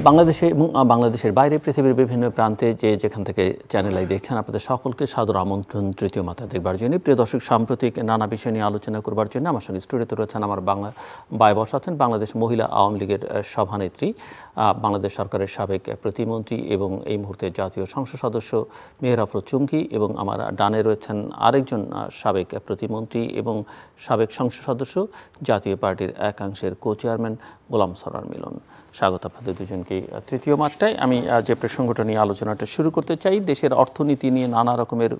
বাংলাদেশে এবং বাংলাদেশের বাইরে পৃথিবীর বিভিন্ন প্রান্তে যেখান থেকে চ্যানেল আই দেখছেন আপনাদের সকলকে সাদর আমন্ত্রণ তৃতীয় মাত্রা দেখবার জন্য। প্রিয় দর্শক, সাম্প্রতিক নানা বিষয় নিয়ে আলোচনা করবার জন্য আমার সঙ্গে স্টুডিওতে রয়েছেন আমার বায়বস আছেন বাংলাদেশ মহিলা আওয়ামী লীগের সভানেত্রী, বাংলাদেশ সরকারের সাবেক প্রতিমন্ত্রী এবং এই মুহূর্তে জাতীয় সংসদ সদস্য মেহের আফরোজ চুমকি, এবং আমার ডানে রয়েছেন আরেকজন সাবেক প্রতিমন্ত্রী এবং সাবেক সংসদ সদস্য জাতীয় পার্টির একাংশের কো-চেয়ারম্যান গোলাম সরোয়ার মিলন। স্বাগত আপনাদের দুজনকে তৃতীয় মাত্রায়। আমি যে প্রসঙ্গটা নিয়ে আলোচনাটা শুরু করতে চাই, দেশের অর্থনীতি নিয়ে নানা রকমের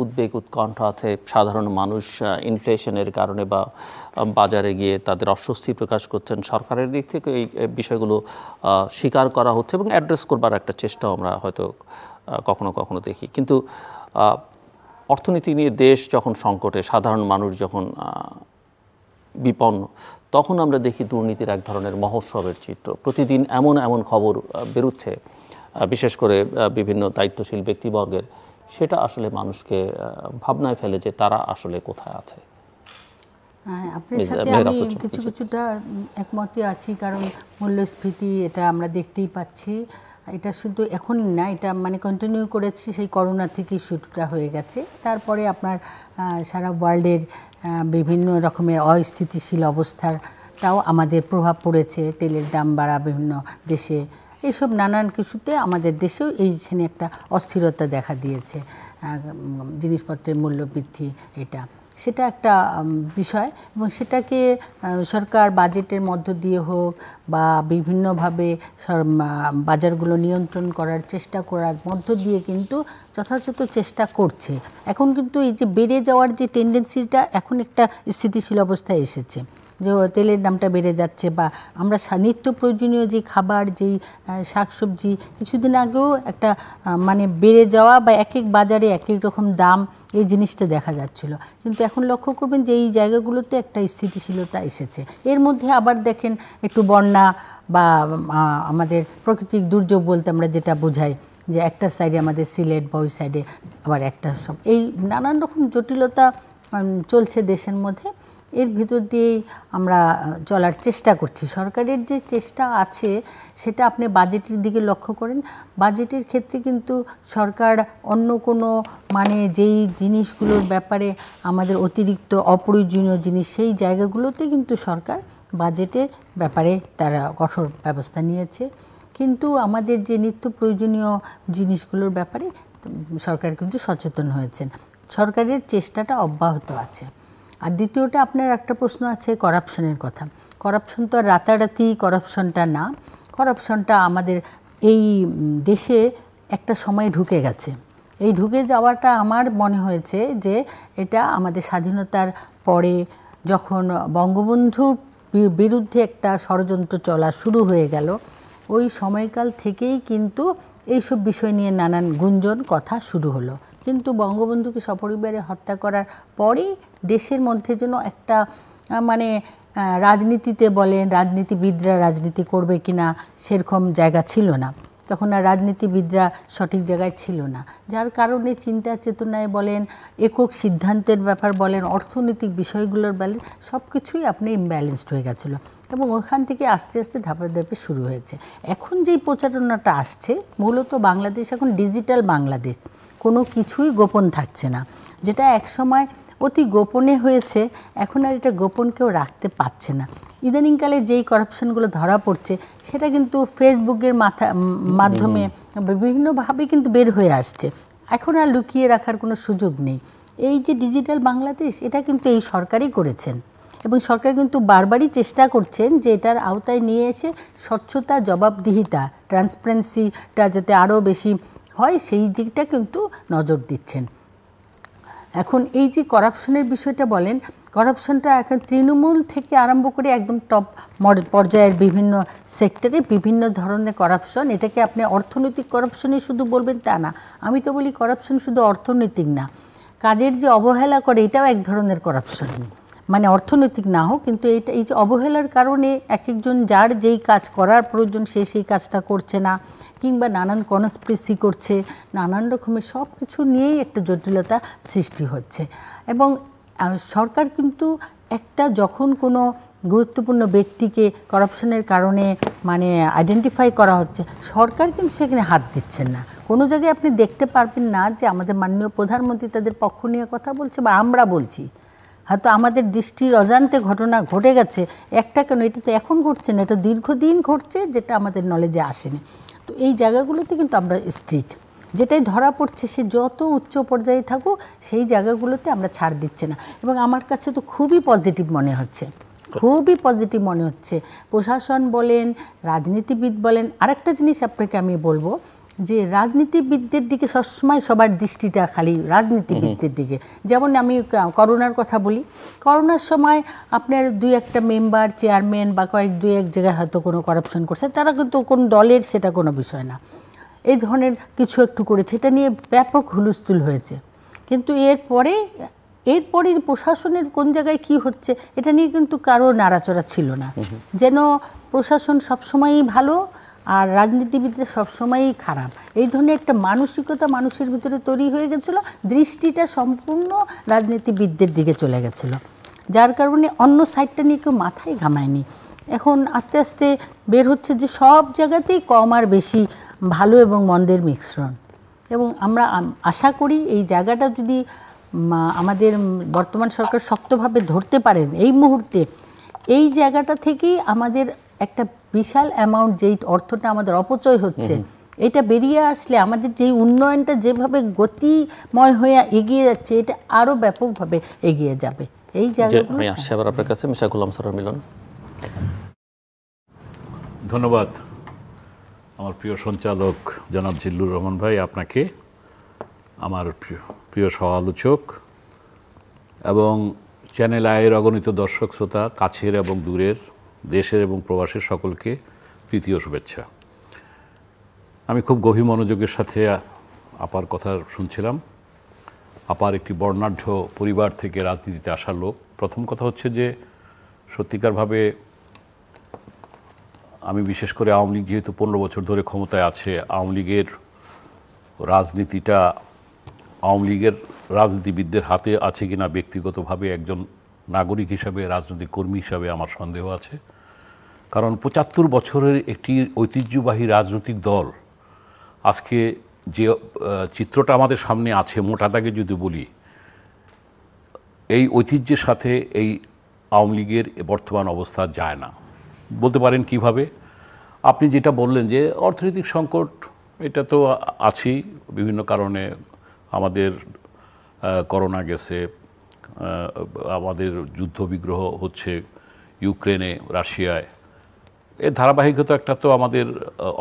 উদ্বেগ উৎকণ্ঠা আছে। সাধারণ মানুষ ইনফ্লেশনের কারণে বা বাজারে গিয়ে তাদের অস্বস্তি প্রকাশ করছেন। সরকারের দিক থেকে এই বিষয়গুলো স্বীকার করা হচ্ছে এবং অ্যাড্রেস করবার একটা চেষ্টাও আমরা হয়তো কখনো কখনো দেখি। কিন্তু অর্থনীতি নিয়ে দেশ যখন সংকটে, সাধারণ মানুষ যখন বিপন্ন, তখন আমরা দেখি দুর্নীতির এক ধরনের মহোৎসবের চিত্র। প্রতিদিন এমন এমন খবর বেরোচ্ছে, বিশেষ করে বিভিন্ন দায়িত্বশীল ব্যক্তিবর্গের, সেটা আসলে মানুষকে ভাবনায় ফেলে যে তারা আসলে কোথায় আছে। আপনার সাথে আমি কিছুটা একমতই আছি, কারণ মূল্যস্ফীতি এটা আমরা দেখতেই পাচ্ছি। এটা শুধু এখন না, এটা মানে কন্টিনিউ করেছি সেই করোনা থেকেই শুরুটা হয়ে গেছে। তারপরে আপনার সারা ওয়ার্ল্ডের বিভিন্ন রকমের অস্থিতিশীল অবস্থাটাও আমাদের প্রভাব পড়েছে। তেলের দাম বাড়া বিভিন্ন দেশে, এইসব নানান কিছুতে আমাদের দেশেও এইখানে একটা অস্থিরতা দেখা দিয়েছে। জিনিসপত্রের মূল্য বৃদ্ধি, সেটা একটা বিষয়, এবং সেটাকে সরকার বাজেটের মধ্য দিয়ে হোক বা বিভিন্নভাবে বাজারগুলো নিয়ন্ত্রণ করার চেষ্টা করার মধ্য দিয়ে কিন্তু যথাযথ চেষ্টা করছে। এখন কিন্তু এই যে বেড়ে যাওয়ার যে টেন্ডেন্সিটা এখন একটা স্থিতিশীল অবস্থায় এসেছে, যে তেলের দামটা বেড়ে যাচ্ছে, বা আমরা নিত্য প্রয়োজনীয় যে খাবার, যেই শাকসবজি কিছুদিন আগেও একটা মানে বেড়ে যাওয়া বা এক এক বাজারে এক এক রকম দাম, এই জিনিসটা দেখা যাচ্ছিল। কিন্তু এখন লক্ষ্য করবেন যে এই জায়গাগুলোতে একটা স্থিতিশীলতা এসেছে। এর মধ্যে আবার দেখেন একটু বন্যা বা আমাদের প্রাকৃতিক দুর্যোগ বলতে আমরা যেটা বোঝাই, যে একটা সাইডে আমাদের সিলেট বা ওই সাইডে আবার একটা সব, এই নানান রকম জটিলতা চলছে দেশের মধ্যে। এর ভিতর দিয়েই আমরা চলার চেষ্টা করছি। সরকারের যে চেষ্টা আছে সেটা আপনি বাজেটের দিকে লক্ষ্য করেন। বাজেটের ক্ষেত্রে কিন্তু সরকার অন্য কোনো মানে যেই জিনিসগুলোর ব্যাপারে আমাদের অতিরিক্ত অপ্রয়োজনীয় জিনিস, সেই জায়গাগুলোতে কিন্তু সরকার বাজেটের ব্যাপারে তারা কঠোর ব্যবস্থা নিয়েছে। কিন্তু আমাদের যে নিত্য প্রয়োজনীয় জিনিসগুলোর ব্যাপারে সরকার কিন্তু সচেতন হয়েছেন। সরকারের চেষ্টাটা অব্যাহত আছে। আর দ্বিতীয়টা, আপনার একটা প্রশ্ন আছে করাপশনের কথা। করাপশন তো আর রাতারাতি করাপশনটা না। করাপশনটা আমাদের এই দেশে একটা সময় ঢুকে গেছে। এই ঢুকে যাওয়াটা আমার মনে হয়েছে যে এটা আমাদের স্বাধীনতার পরে যখন বঙ্গবন্ধুর বিরুদ্ধে একটা ষড়যন্ত্র চলা শুরু হয়ে গেল, ওই সময়কাল থেকেই কিন্তু এইসব বিষয় নিয়ে নানান গুঞ্জন কথা শুরু হলো। কিন্তু বঙ্গবন্ধুকে সপরিবারে হত্যা করার পরেই দেশের মধ্যে যেন একটা মানে রাজনীতিতে বলেন, রাজনীতিবিদরা রাজনীতি করবে কিনা সেরকম জায়গা ছিল না। তখন আর রাজনীতিবিদরা সঠিক জায়গায় ছিল না, যার কারণে চিন্তা চেতনায় বলেন, একক সিদ্ধান্তের ব্যাপার বলেন, অর্থনৈতিক বিষয়গুলোর বলেন, সব কিছুই আপনি ইমব্যালেন্সড হয়ে গেছিলো। এবং ওখান থেকে আস্তে আস্তে ধাপে ধাপে শুরু হয়েছে। এখন যেই প্রচারণাটা আসছে, মূলত বাংলাদেশ এখন ডিজিটাল বাংলাদেশ, কোনো কিছুই গোপন থাকছে না। যেটা একসময় অতি গোপনে হয়েছে, এখন আর এটা গোপন কেউ রাখতে পারছে না। ইদানিংকালে যেই করাপশনগুলো ধরা পড়ছে সেটা কিন্তু ফেসবুকের মাধ্যমে বিভিন্নভাবে কিন্তু বের হয়ে আসছে। এখন আর লুকিয়ে রাখার কোনো সুযোগ নেই। এই যে ডিজিটাল বাংলাদেশ, এটা কিন্তু এই সরকারই করেছেন, এবং সরকার কিন্তু বারবারই চেষ্টা করছেন যে এটার আওতায় নিয়ে এসে স্বচ্ছতা, জবাবদিহিতা, ট্রান্সপারেন্সিটা যাতে আরও বেশি হয়, সেই দিকটা কিন্তু নজর দিচ্ছেন। এখন এই যে করাপশনের বিষয়টা বলেন, করাপশনটা এখন তৃণমূল থেকে আরম্ভ করে একদম টপ পর্যায়ের বিভিন্ন সেক্টরে বিভিন্ন ধরনের করাপশন। এটাকে আপনি অর্থনৈতিক করাপশনই শুধু বলবেন তা না, আমি তো বলি করাপশন শুধু অর্থনৈতিক না, কাজের যে অবহেলা করে এটাও এক ধরনের করাপশন। মানে অর্থনৈতিক না হোক, কিন্তু এই যে অবহেলার কারণে এক একজন যার যেই কাজ করার প্রয়োজন সে সেই কাজটা করছে না, কিংবা নানান কনস্পিরেসি করছে, নানান রকমের সব কিছু নিয়েই একটা জটিলতা সৃষ্টি হচ্ছে। এবং সরকার কিন্তু একটা যখন কোনো গুরুত্বপূর্ণ ব্যক্তিকে করাপশনের কারণে মানে আইডেন্টিফাই করা হচ্ছে, সরকার কিন্তু সেখানে হাত দিচ্ছেন না। কোনো জায়গায় আপনি দেখতে পারবেন না যে আমাদের মাননীয় প্রধানমন্ত্রী তাদের পক্ষ নিয়ে কথা বলছে বা আমরা বলছি। হয়তো আমাদের দৃষ্টির অজান্তে ঘটনা ঘটে গেছে, একটা কেন, এটা তো এখন ঘটছে না, এটা দীর্ঘদিন ঘটছে, যেটা আমাদের নলেজে আসেনি। তো এই জায়গাগুলোতে কিন্তু আমরা স্ট্রিক্ট, যেটাই ধরা পড়ছে সে যত উচ্চ পর্যায়ে থাকুক সেই জায়গাগুলোতে আমরা ছাড় দিচ্ছে না। এবং আমার কাছে তো খুবই পজিটিভ মনে হচ্ছে, খুবই পজিটিভ মনে হচ্ছে। প্রশাসন বলেন, রাজনীতিবিদ বলেন। আরেকটা জিনিস আপনাকে আমি বলবো যে রাজনীতিবিদদের দিকে সবসময় সবার দৃষ্টিটা খালি রাজনীতিবিদদের দিকে। যেমন আমি করোনার কথা বলি, করোনার সময় আপনার 2-1টা মেম্বার, চেয়ারম্যান বা দু এক জায়গায় হয়তো কোনো করাপশন করছে, তারা কিন্তু কোন দলের সেটা কোনো বিষয় না, এই ধরনের কিছু একটু করেছে, এটা নিয়ে ব্যাপক হুলস্থুল হয়েছে। কিন্তু এরপরে প্রশাসনের কোন জায়গায় কি হচ্ছে এটা নিয়ে কিন্তু কারো নাড়াচড়া ছিল না, যেন প্রশাসন সবসময়ই ভালো আর রাজনীতিবিদরা সবসময়ই খারাপ, এই ধরনের একটা মানসিকতা মানুষের ভিতরে তৈরি হয়ে গেছিলো। দৃষ্টিটা সম্পূর্ণ রাজনীতিবিদদের দিকে চলে গেছিলো, যার কারণে অন্য সাইডটা নিয়ে কেউ মাথায় ঘামায়নি। এখন আস্তে আস্তে বের হচ্ছে যে সব জায়গাতেই কম আর বেশি, ভালো এবং মন্দের মিশ্রণ। এবং আমরা আশা করি এই জায়গাটা যদি আমাদের বর্তমান সরকার শক্তভাবে ধরতে পারেন এই মুহূর্তে, এই জায়গাটা থেকেই আমাদের একটা বিশাল অ্যামাউন্ট, যেই অর্থটা আমাদের অপচয় হচ্ছে, এটা বেরিয়ে আসলে আমাদের যেই উন্নয়নটা যেভাবে গতিময় হয়ে এগিয়ে যাচ্ছে, এটা আরও ব্যাপকভাবে এগিয়ে যাবে। এই জায়গাগুলো আমি আসছি আবার আপনার কাছে, মিস্টার গোলাম সরোয়ার মিলন। ধন্যবাদ আমার প্রিয় সঞ্চালক জনাব জিল্লুর রহমান ভাই, আপনাকে, আমার প্রিয় সহ আলোচক এবং চ্যানেল আইয়ের অগণিত দর্শক শ্রোতা, কাছের এবং দূরের, দেশের এবং প্রবাসের সকলকে তৃতীয় শুভেচ্ছা। আমি খুব গভীর মনোযোগের সাথে আপার কথা শুনছিলাম। আপার একটি বর্ণাঢ্য পরিবার থেকে রাজনীতিতে আসা লোক। প্রথম কথা হচ্ছে যে সত্যিকারভাবে আমি বিশেষ করে আওয়ামী লীগ যেহেতু 15 বছর ধরে ক্ষমতায় আছে, আওয়ামী লীগের রাজনীতিটা আওয়ামী লীগের রাজনীতিবিদদের হাতে আছে কিনা ব্যক্তিগতভাবে একজন নাগরিক হিসাবে, রাজনৈতিক কর্মী হিসাবে আমার সন্দেহ আছে। কারণ 75 বছরের একটি ঐতিহ্যবাহী রাজনৈতিক দল আজকে যে চিত্রটা আমাদের সামনে আছে, মোটা দাগে যদি বলি, এই ঐতিহ্যের সাথে এই আওয়ামী লীগের বর্তমান অবস্থা যায় না। বলতে পারেন কিভাবে? আপনি যেটা বললেন যে অর্থনৈতিক সংকট, এটা তো আছেই বিভিন্ন কারণে। আমাদের করোনা গেছে, আমাদের যুদ্ধ বিগ্রহ হচ্ছে ইউক্রেনে, রাশিয়ায়, এর ধারাবাহিকতা একটা তো আমাদের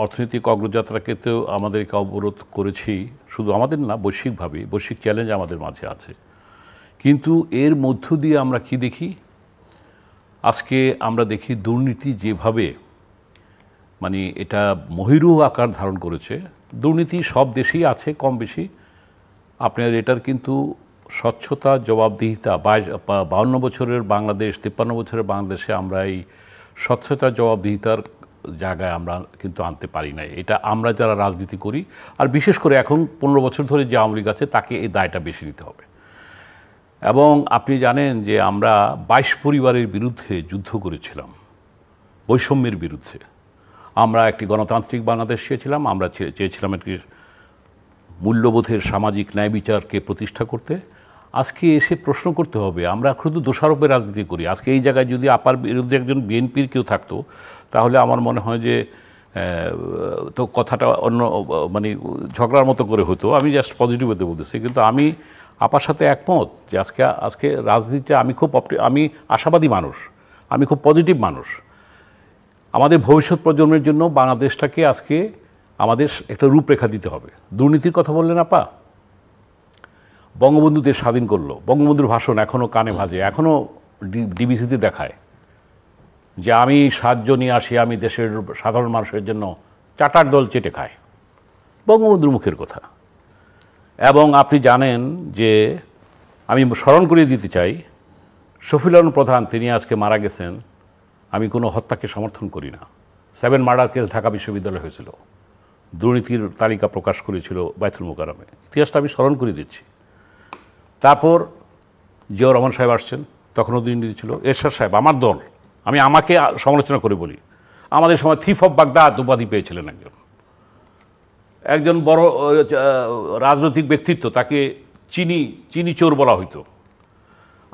অর্থনৈতিক অগ্রযাত্রাকে তো আমাদেরকে অবরোধ করেছি, শুধু আমাদের না, বৈশ্বিকভাবেই বৈশ্বিক চ্যালেঞ্জ আমাদের মাঝে আছে। কিন্তু এর মধ্য দিয়ে আমরা কি দেখি? আজকে আমরা দেখি দুর্নীতি যেভাবে মানে এটা মহিরু আকার ধারণ করেছে। দুর্নীতি সব দেশেই আছে কম বেশি, আপনার এটার কিন্তু স্বচ্ছতা, জবাবদিহিতা, 52 বছরের বাংলাদেশ, 53 বছরের বাংলাদেশে আমরা এই স্বচ্ছতা, জবাবদিহিতার জায়গায় আমরা কিন্তু আনতে পারি নাই। এটা আমরা যারা রাজনীতি করি, আর বিশেষ করে এখন 15 বছর ধরে যে আওয়ামী লীগ আছে, তাকে এই দায়টা বেশি নিতে হবে। এবং আপনি জানেন যে আমরা 22 পরিবারের বিরুদ্ধে যুদ্ধ করেছিলাম, বৈষম্যের বিরুদ্ধে। আমরা একটি গণতান্ত্রিক বাংলাদেশ চেয়েছিলাম, আমরা চেয়েছিলাম একটি মূল্যবোধের সামাজিক ন্যায় বিচারকে প্রতিষ্ঠা করতে। আজকে এসে প্রশ্ন করতে হবে, আমরা শুধু দোষারোপের রাজনীতি করি। আজকে এই জায়গায় যদি আপার বিরুদ্ধে একজন বিএনপির কেউ থাকতো, তাহলে আমার মনে হয় যে তো কথাটা অন্য মানে ঝগড়ার মতো করে হতো। আমি জাস্ট পজিটিভ হতে বলতেছি, কিন্তু আমি আপার সাথে একমত যে আজকে রাজনীতিটা আমি আশাবাদী মানুষ, আমি খুব পজিটিভ মানুষ। আমাদের ভবিষ্যৎ প্রজন্মের জন্য বাংলাদেশটাকে আজকে আমাদের একটা রূপরেখা দিতে হবে। দুর্নীতির কথা বললেন আপা, বঙ্গবন্ধু দেশ স্বাধীন করলো, বঙ্গবন্ধুর ভাষণ এখনও কানে ভাজে, এখনও ডিবিসিতে দেখায় যে আমি সাহায্য নিয়ে আসি, আমি দেশের সাধারণ মানুষের জন্য চাটার দল চেটে খায়, বঙ্গবন্ধুর মুখের কথা। এবং আপনি জানেন যে আমি স্মরণ করিয়ে দিতে চাই, শফিউল আলম প্রধান তিনি আজকে মারা গেছেন। আমি কোনো হত্যাকে সমর্থন করি না। 7 মার্ডার কেস ঢাকা বিশ্ববিদ্যালয়ে হয়েছিল, দুর্নীতির তালিকা প্রকাশ করেছিল বায়তুল মোকাররমে, ইতিহাসটা আমি স্মরণ করে দিচ্ছি। তারপর জিয়াউর রহমান সাহেব আসছেন, তখনও দুর্নীতি ছিল। এরশাদ সাহেব, আমার দল, আমি আমাকে সমালোচনা করে বলি, আমাদের সময় থিফ অফ বাগদাদ উপাধি পেয়েছিলেন একজন বড় রাজনৈতিক ব্যক্তিত্ব, তাকে চিনি চোর বলা হইতো।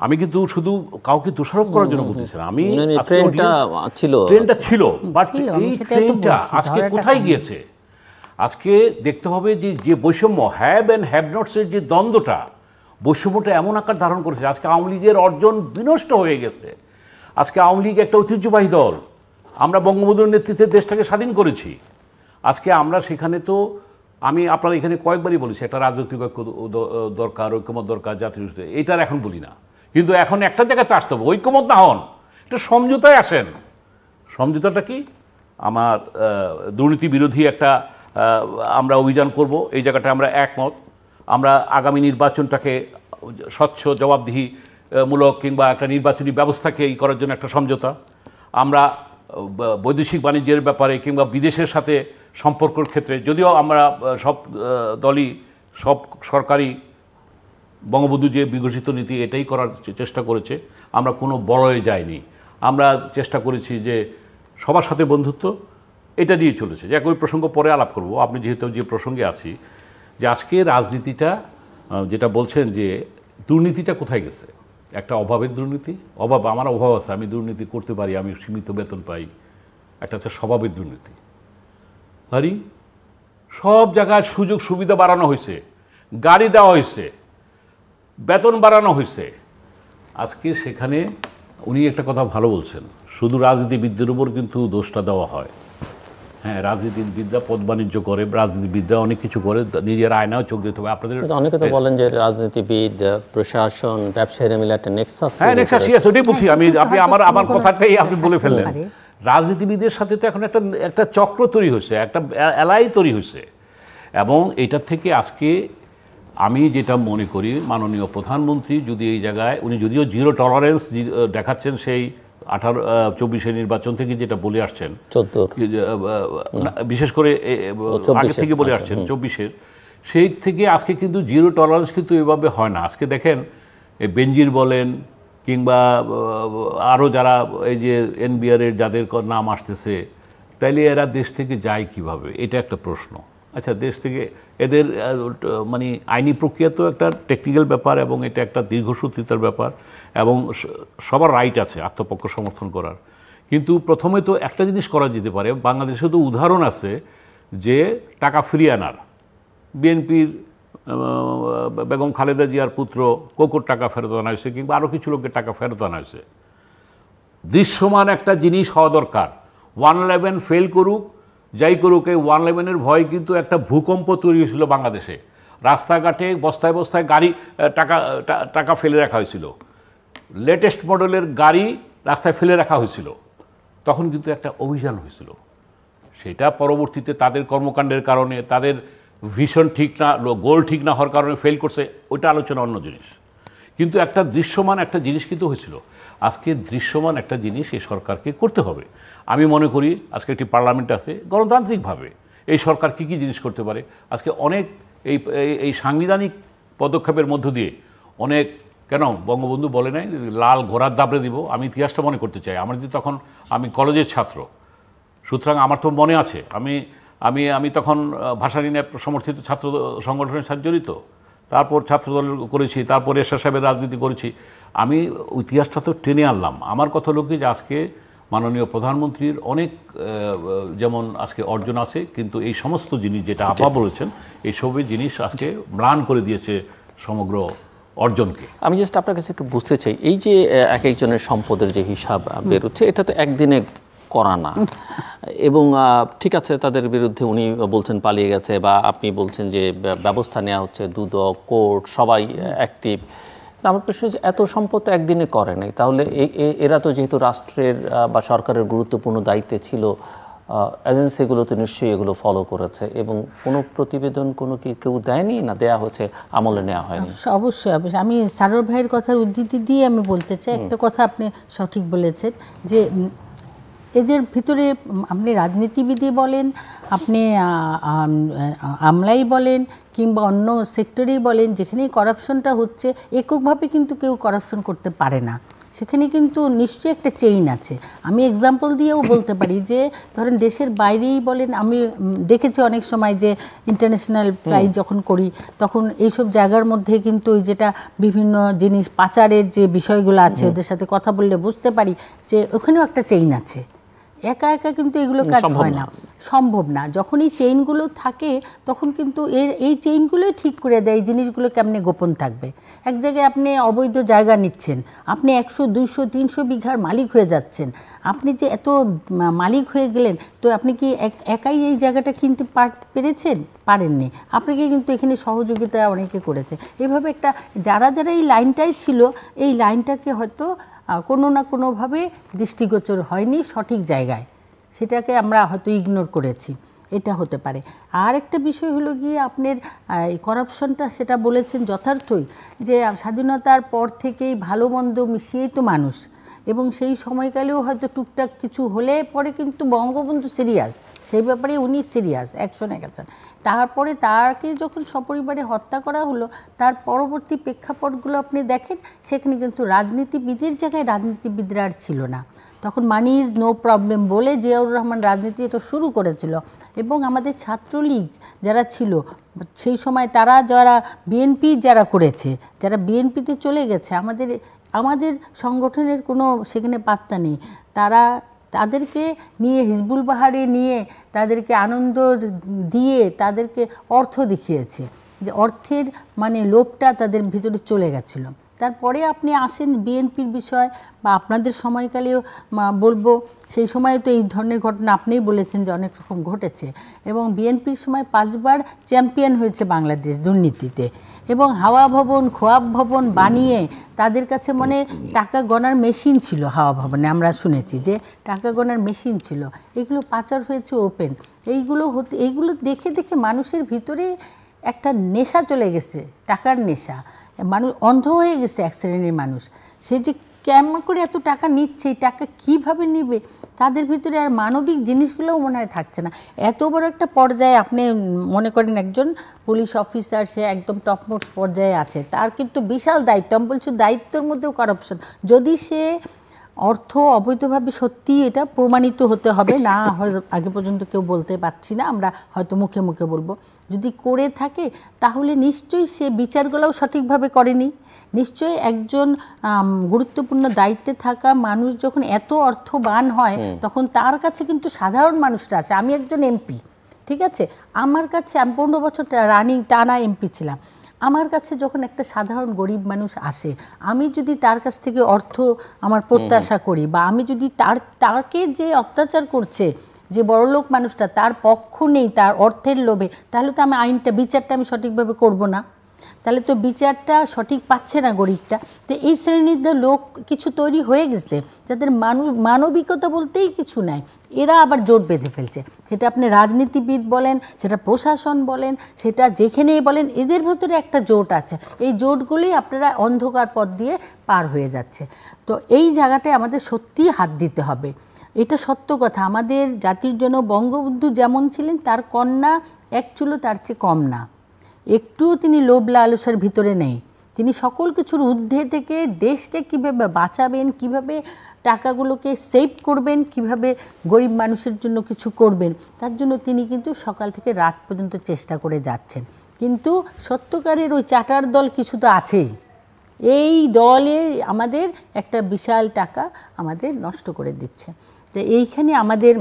আমি কিন্তু শুধু কাউকে দোষারোপ করার জন্য বলতেছিলাম, আমি ট্রেনটা ছিল, বাট এই ট্রেনটা আজকে কোথায় গিয়েছে? আজকে দেখতে হবে যে বৈষম্য, হ্যাভ অ্যান্ড হ্যাভ নটসের যে দ্বন্দ্বটা, বৈষম্যটা এমন আকার ধারণ করেছে। আজকে আওয়ামী লীগের অর্জন বিনষ্ট হয়ে গেছে। আজকে আওয়ামী লীগ একটা ঐতিহ্যবাহী দল, আমরা বঙ্গবন্ধুর নেতৃত্বে দেশটাকে স্বাধীন করেছি। আজকে আমরা সেখানে তো, আমি আপনার এখানে কয়েকবারই বলেছি একটা রাজনৈতিক ঐক্য দরকার, ঐক্যমত দরকার, জাতীয় এইটার এখন বলি না, কিন্তু এখন একটা জায়গাতে আসতে হবে, ঐক্যমত না হন, এটা সমঝোতায় আসেন। সমঝোতাটা কি? আমার দুর্নীতি বিরোধী একটা আমরা অভিযান করব, এই জায়গাটা আমরা একমত। আমরা আগামী নির্বাচনটাকে স্বচ্ছ, জবাবদিহি মূলক কিংবা একটা নির্বাচনী ব্যবস্থাকে করার জন্য একটা সমঝোতা। আমরা বৈদেশিক বাণিজ্যের ব্যাপারে কিংবা বিদেশের সাথে সম্পর্কের ক্ষেত্রে, যদিও আমরা সব দলই, সব সরকারি বঙ্গবন্ধু যে বিকশিত নীতি এটাই করার চেষ্টা করেছে, আমরা কোনো বড়য়ে যাইনি। আমরা চেষ্টা করেছি যে সবার সাথে বন্ধুত্ব, এটা দিয়ে চলেছে। যে ওই প্রসঙ্গ পরে আলাপ করব, আপনি যেহেতু যে প্রসঙ্গে আছি, যে আজকে রাজনীতিটা যেটা বলছেন যে দুর্নীতিটা কোথায় গেছে, একটা অভাবের দুর্নীতি, অভাব, আমার অভাব আছে, আমি দুর্নীতি করতে পারি, আমি সীমিত বেতন পাই, একটা হচ্ছে স্বভাবের দুর্নীতি। আরে সব জায়গায় সুযোগ সুবিধা বাড়ানো হয়েছে, গাড়ি দেওয়া হয়েছে, বেতন বাড়ানো হয়েছে। আজকে সেখানে উনি একটা কথা ভালো বলছেন, শুধু রাজনীতিবিদদের উপর কিন্তু দোষটা দেওয়া হয়। হ্যাঁ, রাজনীতিবিদরা পদ বাণিজ্য করে, রাজনীতিবিদরা অনেক কিছু করে, নিজের আয়নাও চোখ দিতে হবে। আপনাদের অনেকে তো বলেন যে রাজনীতিবিদ, প্রশাসন, ব্যবসায়ীরা মিলে একটা নেক্সাস, হ্যাঁ নেক্সাস, ওটাই বলছি আমি। আপনি আমার কথাটাই আপনি বলে ফেললেন। রাজনীতিবিদের সাথে তো এখন একটা চক্র তৈরি হয়েছে, একটা এলাই তৈরি হয়েছে। এবং এটার থেকে আজকে আমি যেটা মনে করি, মাননীয় প্রধানমন্ত্রী যদি এই জায়গায়, উনি যদিও জিরো টলারেন্স দেখাচ্ছেন সেই 24 নির্বাচন থেকে, যেটা বলে আসছেন, বিশেষ করে আগে থেকে বলে আসছেন 24-এর, সেই থেকে আজকে কিন্তু জিরো টলারেন্স কিন্তু এভাবে হয় না। আজকে দেখেন বেনজির বলেন কিংবা আরও যারা এই যে এনবিআরের যাদের নাম আসতেছে, তাইলে এরা দেশ থেকে যায় কিভাবে, এটা একটা প্রশ্ন। আচ্ছা, দেশ থেকে এদের মানে আইনি প্রক্রিয়া তো একটা টেকনিক্যাল ব্যাপার, এবং এটা একটা দীর্ঘসূত্রিতার ব্যাপার, এবং সবার রাইট আছে আত্মপক্ষ সমর্থন করার। কিন্তু প্রথমে তো একটা জিনিস করা যেতে পারে, বাংলাদেশে তো উদাহরণ আছে যে টাকা ফিরিয়ে আনার। বিএনপির বেগম খালেদা জিয়ার পুত্র কোকোর টাকা ফেরত আনা হয়েছে, কিংবা আরও কিছু লোকের টাকা ফেরত আনা হয়েছে। দৃশ্যমান একটা জিনিস হওয়া দরকার। 111 ফেল করুক, যাই করুক, এই 111-এর ভয় কিন্তু একটা ভূকম্প তৈরি হয়েছিল বাংলাদেশে। রাস্তাঘাটে বস্তায় বস্তায় গাড়ি টাকা ফেলে রাখা হয়েছিল, লেটেস্ট মডেলের গাড়ি রাস্তায় ফেলে রাখা হয়েছিল। তখন কিন্তু একটা অভিযান হয়েছিল। সেটা পরবর্তীতে তাদের কর্মকাণ্ডের কারণে, তাদের ভিশন ঠিক না, গোল ঠিক না হওয়ার কারণে ফেল করছে, ওইটা আলোচনা অন্য জিনিস। কিন্তু একটা দৃশ্যমান একটা জিনিস কিন্তু হয়েছিল। আজকে দৃশ্যমান একটা জিনিস এই সরকারকে করতে হবে। আমি মনে করি আজকে একটি পার্লামেন্ট আছে, গণতান্ত্রিকভাবে এই সরকার কী কী জিনিস করতে পারে। আজকে অনেক এই সাংবিধানিক পদক্ষেপের মধ্য দিয়ে অনেক, কেন বঙ্গবন্ধু বলে নাই লাল ঘোড়ার দাবড়ে দিব, আমি ইতিহাসটা মনে করতে চাই। আমার যদি তখন, আমি কলেজের ছাত্র, সুতরাং আমার তো মনে আছে, আমি তখন ভাসানী সমর্থিত ছাত্র সংগঠনের সাথে জড়িত, তারপর ছাত্রদল করেছি, তারপর এরশাদ সাহেবের রাজনীতি করেছি। আমি ইতিহাসটা তো টেনে আনলাম। আমার কথা হলো কি যে আজকে মাননীয় প্রধানমন্ত্রীর অনেক যেমন আজকে অর্জন আছে, কিন্তু এই সমস্ত জিনিস যেটা আপা বলেছেন, এই সবই জিনিস আজকে ম্লান করে দিয়েছে সমগ্র অর্জনকে। আমি জাস্ট আপনার কাছে একটু বুঝতে চাই, এই যে এক একজনের সম্পদের যে হিসাব বেরোচ্ছে, এটা তো একদিনে করা না। এবং ঠিক আছে, তাদের বিরুদ্ধে উনি বলছেন পালিয়ে গেছে, বা আপনি বলছেন যে ব্যবস্থা নেওয়া হচ্ছে, দুদক, কোর্ট সবাই অ্যাক্টিভ। আমার প্রশ্ন হচ্ছে, এত সম্পদ একদিনে করে নাই, তাহলে এরা তো যেহেতু রাষ্ট্রের বা সরকারের গুরুত্বপূর্ণ দায়িত্বে ছিল, এজেন্সিগুলো তো নিশ্চয়ই এগুলো ফলো করেছে, এবং কোনো প্রতিবেদন কোনো কি কেউ দেয়নি, না দেয়া হচ্ছে, আমলে নেওয়া হয়নি? অবশ্যই অবশ্যই। আমি সারোর ভাইয়ের কথার উদ্ধৃতি দিয়ে আমি বলতে চাই, একটা কথা আপনি সঠিক বলেছেন যে এদের ভিতরে আপনি রাজনীতিবিদই বলেন, আপনি আমলাই বলেন, কিংবা অন্য সেক্টরেই বলেন, যেখানেই করাপশনটা হচ্ছে, এককভাবে কিন্তু কেউ করাপশন করতে পারে না। সেখানে কিন্তু নিশ্চয়ই একটা চেইন আছে। আমি এক্সাম্পল দিয়েও বলতে পারি যে ধরেন দেশের বাইরেই বলেন, আমি দেখেছি অনেক সময় যে ইন্টারন্যাশনাল ফ্লাইট যখন করি তখন এইসব জায়গার মধ্যে কিন্তু ওই যেটা বিভিন্ন জিনিস পাচারের যে বিষয়গুলো আছে ওদের সাথে কথা বললে বুঝতে পারি যে ওখানেও একটা চেইন আছে। একা একা কিন্তু এগুলো কাজ হয় না, সম্ভব না। যখন এই চেইনগুলো থাকে তখন কিন্তু এই চেইনগুলোই ঠিক করে দেয় এই জিনিসগুলো কেমনে গোপন থাকবে। এক জায়গায় আপনি অবৈধ জায়গা নিচ্ছেন, আপনি 100, 200, 300 বিঘার মালিক হয়ে যাচ্ছেন। আপনি যে এত মালিক হয়ে গেলেন, তো আপনি কি একাই এই জায়গাটা কিনতে পেরেছেন? পারেননি। আপনাকে কিন্তু এখানে সহযোগিতা অনেকে করেছে। এইভাবে একটা যারা এই লাইনটাই ছিল, এই লাইনটাকে হয়তো কোনো না কোনোভাবে দৃষ্টিগোচর হয়নি সঠিক জায়গায়, সেটাকে আমরা হয়তো ইগনোর করেছি, এটা হতে পারে। আর একটা বিষয় হলো গিয়ে আপনার এই করাপশনটা, সেটা বলেছেন যথার্থই যে স্বাধীনতার পর থেকেই ভালো মন্দ মিশিয়েই তো মানুষ, এবং সেই সময়কালেও হয়তো টুকটাক কিছু হলে পরে কিন্তু বঙ্গবন্ধু সিরিয়াস, সেই ব্যাপারে উনি সিরিয়াস, অ্যাকশনে গেছেন। তারপরে তাকে যখন সপরিবারে হত্যা করা হলো, তার পরবর্তী প্রেক্ষাপটগুলো আপনি দেখেন, সেখানে কিন্তু রাজনীতিবিদের জায়গায় রাজনীতিবিদরা আর ছিল না। তখন মানি ইজ নো প্রবলেম বলে জিয়াউর রহমান রাজনীতি এটা শুরু করেছিল। এবং আমাদের ছাত্রলীগ যারা ছিল সেই সময়, তারা যারা বিএনপি যারা করেছে, যারা বিএনপিতে চলে গেছে, আমাদের সংগঠনের কোনো সেখানে পাত্তা নেই। তাদেরকে নিয়ে হিজবুল বাহারে নিয়ে তাদেরকে আনন্দ দিয়ে তাদেরকে অর্থ দেখিয়েছে, যে অর্থের মানে লোভটা তাদের ভিতরে চলে গেছিল। তারপরে আপনি আসেন বিএনপির বিষয় বা আপনাদের সময়কালেও বলবো, সেই সময় তো এই ধরনের ঘটনা আপনিই বলেছেন যে অনেক রকম ঘটেছে। এবং বিএনপির সময় 5 বার চ্যাম্পিয়ন হয়েছে বাংলাদেশ দুর্নীতিতে, এবং হাওয়া ভবন, খোয়াব ভবন বানিয়ে তাদের কাছে মানে টাকা গণার মেশিন ছিল। হাওয়া ভবনে আমরা শুনেছি যে টাকা গণার মেশিন ছিল, এগুলো পাচার হয়েছে ওপেন। এইগুলো দেখে দেখে মানুষের ভিতরে একটা নেশা চলে গেছে, টাকার নেশা। মানুষ অন্ধ হয়ে গেছে, এক শ্রেণীর মানুষ। সে যে কেমন করে এত টাকা নিচ্ছে, এই টাকা কীভাবে নিবে, তাদের ভিতরে আর মানবিক জিনিসগুলোও মনে হয় থাকছে না। এত বড় একটা পর্যায়ে আপনি মনে করেন একজন পুলিশ অফিসার, সে একদম টপমোস্ট পর্যায়ে আছে, তার কিন্তু বিশাল দায়িত্ব। আমি বলছি দায়িত্বের মধ্যেও করাপশন। যদি সে অর্থ অবৈধভাবে, সত্যি এটা প্রমাণিত হতে হবে, না আগে পর্যন্ত কেউ বলতে পারছি না, আমরা হয়তো মুখে মুখে বলবো, যদি করে থাকে তাহলে নিশ্চয়ই সে বিচারগুলোও সঠিকভাবে করেনি। নিশ্চয়ই একজন গুরুত্বপূর্ণ দায়িত্বে থাকা মানুষ যখন এত অর্থবান হয়, তখন তার কাছে কিন্তু সাধারণ মানুষরা আসে। আমি একজন এমপি, ঠিক আছে, আমার কাছে আমি 15 বছর রানিং টানা এমপি ছিলাম। আমার কাছে যখন একটা সাধারণ গরিব মানুষ আসে, আমি যদি তার কাছ থেকে অর্থ আমার প্রত্যাশা করি, বা আমি যদি তাকে যে অত্যাচার করছে, যে বড়লোক মানুষটা, তার পক্ষ নেই, তার অর্থের লোভে, তাহলে তো আমি বিচারটা আমি সঠিকভাবে করব না। তাহলে তো বিচারটা সঠিক পাচ্ছে না গরিবটা। তো এই শ্রেণীর লোক কিছু তৈরি হয়ে গেছে যাদের মানবিকতা বলতেই কিছু নাই, এরা আবার জোট বেঁধে ফেলছে। সেটা আপনি রাজনীতিবিদ বলেন, সেটা প্রশাসন বলেন, সেটা যেখানেই বলেন, এদের ভেতরে একটা জোট আছে। এই জোটগুলি আপনারা অন্ধকার পথ দিয়ে পার হয়ে যাচ্ছে। তো এই জায়গাটায় আমাদের সত্যিই হাত দিতে হবে। এটা সত্য কথা, আমাদের জাতির জন্য বঙ্গবন্ধু যেমন ছিলেন, তার কন্যা এক চুলো তার চেয়ে কম না। একটুও তিনি লোভ লালসার ভিতরে নেই। তিনি সকল কিছুর ঊর্ধ্বে থেকে দেশকে কিভাবে বাঁচাবেন, কিভাবে টাকাগুলোকে সেভ করবেন, কিভাবে গরিব মানুষের জন্য কিছু করবেন, তার জন্য তিনি কিন্তু সকাল থেকে রাত পর্যন্ত চেষ্টা করে যাচ্ছেন। কিন্তু সত্যকারের ওই চাটার দল কিছু তো আছেই। এই দলে আমাদের একটা বিশাল টাকা আমাদের নষ্ট করে দিচ্ছে। তো এইখানে আমাদের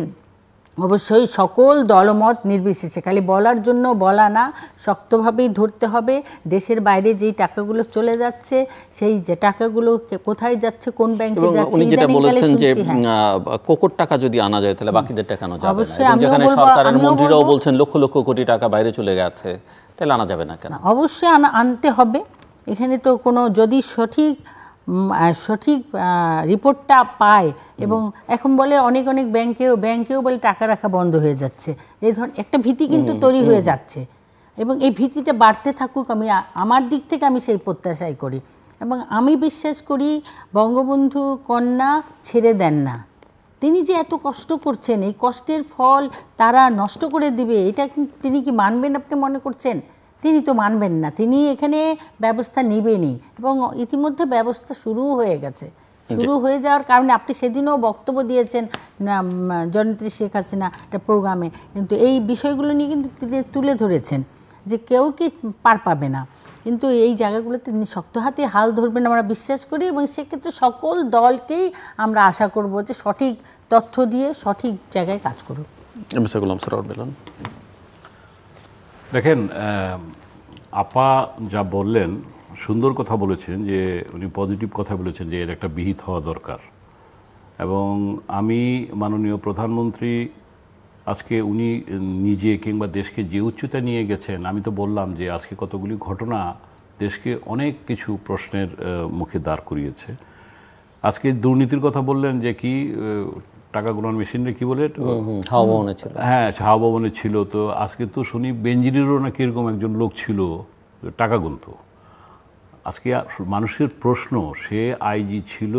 অবশ্যই সকল দলমত নির্বিশেষে, খালি বলার জন্য বলা না, শক্তভাবেই ধরতে হবে। দেশের বাইরে যেই টাকাগুলো চলে যাচ্ছে, সেই যে টাকাগুলো কোথায় যাচ্ছে, কোন ব্যাংকে যাচ্ছে, উনি যেটা বলেছেন যে কোকোর টাকা যদি আনা যায় তাহলে বাকিদের টাকা আনা যাবে না। যেখানে সরকারের মন্ত্রীরাও বলছেন লক্ষ লক্ষ কোটি টাকা বাইরে চলে গেছে, তাহলে আনা যাবে না কেন? অবশ্যই আনতে হবে। এখানে তো কোনো, যদি সঠিক রিপোর্টটা পায়, এবং এখন বলে অনেক ব্যাংকেও বলে টাকা রাখা বন্ধ হয়ে যাচ্ছে, এই ধরনের একটা ভীতি কিন্তু তৈরি হয়ে যাচ্ছে। এবং এই ভীতিটা বাড়তে থাকুক, আমার দিক থেকে আমি সেই প্রত্যাশাই করি। এবং আমি বিশ্বাস করি বঙ্গবন্ধু কন্যা ছেড়ে দেন না। তিনি যে এত কষ্ট করছেন, এই কষ্টের ফল তারা নষ্ট করে দিবে, এটা তিনি কি মানবেন আপনি মনে করছেন? তিনি তো মানবেন না। তিনি এখানে ব্যবস্থা নেবেনই, এবং ইতিমধ্যে ব্যবস্থা শুরুও হয়ে গেছে। শুরু হয়ে যাওয়ার কারণে আপনি সেদিনও বক্তব্য দিয়েছেন জননেত্রী শেখ হাসিনা একটা প্রোগ্রামে, কিন্তু এই বিষয়গুলো নিয়ে কিন্তু তিনি তুলে ধরেছেন যে কেউ কি পার পাবে না, কিন্তু এই জায়গাগুলোতে তিনি শক্ত হাতে হাল ধরবেন আমরা বিশ্বাস করি, এবং সেক্ষেত্রে সকল দলকেই আমরা আশা করব যে সঠিক তথ্য দিয়ে সঠিক জায়গায় কাজ করুক। দেখেন, আপা যা বললেন সুন্দর কথা বলেছেন, যে উনি পজিটিভ কথা বলেছেন যে এর একটা বিহিত হওয়া দরকার। এবং আমি মাননীয় প্রধানমন্ত্রী আজকে উনি নিজে কিংবা দেশকে যে উচ্চতা নিয়ে গেছেন, আমি তো বললাম যে আজকে কতগুলি ঘটনা দেশকে অনেক কিছু প্রশ্নের মুখে দাঁড় করিয়েছে। আজকে দুর্নীতির কথা বললেন যে কি টাকা গোনার মেশিনরে কি বলে হাওয়া ভবনে ছিল, হ্যাঁ হাওয়া ভবনে ছিল। তো আজকে তো শুনি বেঞ্জিরেরও নাকি এরকম একজন লোক ছিল টাকা গুনত। আজকে মানুষের প্রশ্ন, সে আইজি ছিল,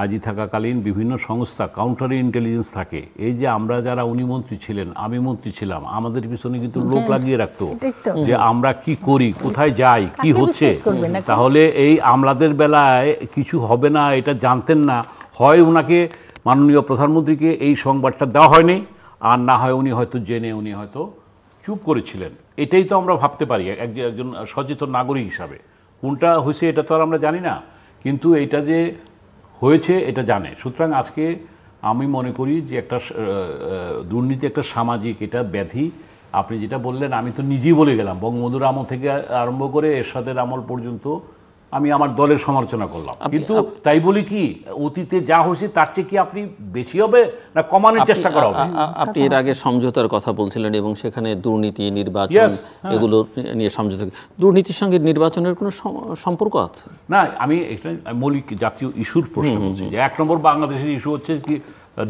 আইজি থাকাকালীন বিভিন্ন সংস্থা কাউন্টারি ইন্টেলিজেন্স থাকে, এই যে আমরা যারা উনি মন্ত্রী ছিলেন আমি মন্ত্রী ছিলাম, আমাদের পিছনে কিন্তু লোক লাগিয়ে রাখতো যে আমরা কি করি, কোথায় যাই, কি হচ্ছে। তাহলে এই আমলাদের বেলায় কিছু হবে না এটা জানতেন না, হয় ওনাকে মাননীয় প্রধানমন্ত্রীকে এই সংবাদটা দেওয়া হয়নি, আর না হয় উনি হয়তো জেনে উনি হয়তো চুপ করেছিলেন। এটাই তো আমরা ভাবতে পারি একজন সচেতন নাগরিক হিসাবে। কোনটা হয়েছে এটা তো আর আমরা জানি না, কিন্তু এইটা যে হয়েছে এটা জানে। সুতরাং আজকে আমি মনে করি যে একটা দুর্নীতি একটা সামাজিক এটা ব্যাধি। আপনি যেটা বললেন আমি তো নিজেই বলে গেলাম, বঙ্গবন্ধুর আমল থেকে আরম্ভ করে এরশাদের আমল পর্যন্ত আমি আমার দলের সমালোচনা করলাম, কিন্তু তাই বলি কি অতীতে যা হয়েছে তার চেয়ে কি আপনি বেশি হবে না কমানোর চেষ্টা করা হবে? আপনি এর আগে সমঝোতার কথা বলছিলেন এবং সেখানে দুর্নীতি, নির্বাচন এগুলো নিয়ে সমঝোতা। দুর্নীতির সঙ্গে নির্বাচনের কোনো সম্পর্ক আছে না? আমি এটা মৌলিক জাতীয় ইস্যুর প্রশ্ন বলছি যে 1 নম্বর বাংলাদেশের ইস্যু হচ্ছে কি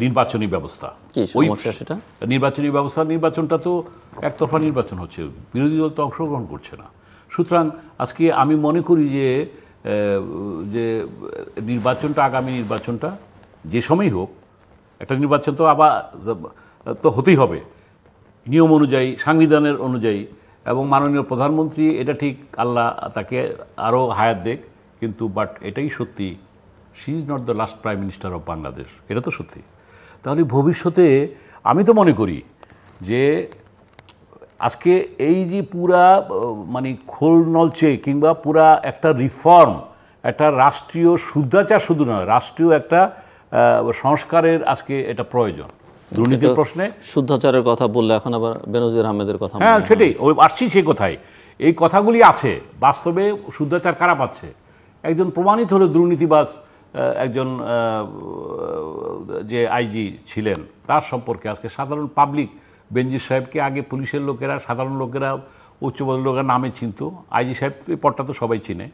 নির্বাচনী ব্যবস্থা। ওই সেটা নির্বাচনী ব্যবস্থা, নির্বাচনটা তো একতরফা নির্বাচন হচ্ছে, বিরোধী দল তো অংশগ্রহণ করছে না। সুতরাং আজকে আমি মনে করি যে নির্বাচনটা, আগামী নির্বাচনটা যে সময়ই হোক, একটা নির্বাচন তো আবার তো হতেই হবে নিয়ম অনুযায়ী, সাংবিধানের অনুযায়ী। এবং মাননীয় প্রধানমন্ত্রী এটা ঠিক, আল্লাহ তাকে আরও হায়াত দেখ, কিন্তু বাট এটাই সত্যি, she is not the last prime minister of Bangladesh, এটা তো সত্যি। তাহলে ভবিষ্যতে আমি তো মনে করি যে আজকে এই যে পুরা মানে খোল নলচে কিংবা পুরা একটা রিফর্ম, একটা রাষ্ট্রীয় শুদ্ধাচার, শুধু নয় রাষ্ট্রীয় একটা সংস্কারের আজকে এটা প্রয়োজন দুর্নীতির প্রশ্নে। শুদ্ধাচারের কথা বললে এখন আবার বেনজির আহমেদের কথা, হ্যাঁ সেটাই আসছি সেই কথাই। এই কথাগুলি আছে, বাস্তবে শুদ্ধাচার কারা পাচ্ছে? একজন প্রমাণিত হলো দুর্নীতিবাজ একজন যে আইজি ছিলেন, তার সম্পর্কে আজকে সাধারণ পাবলিক, বেনজির সাহেবকে আগে পুলিশের লোকেরা, সাধারণ লোকেরা, উচ্চপদস্থ লোকেরা নামে চিনত, আইজি সাহেব পদটা তো সবাই চিনে।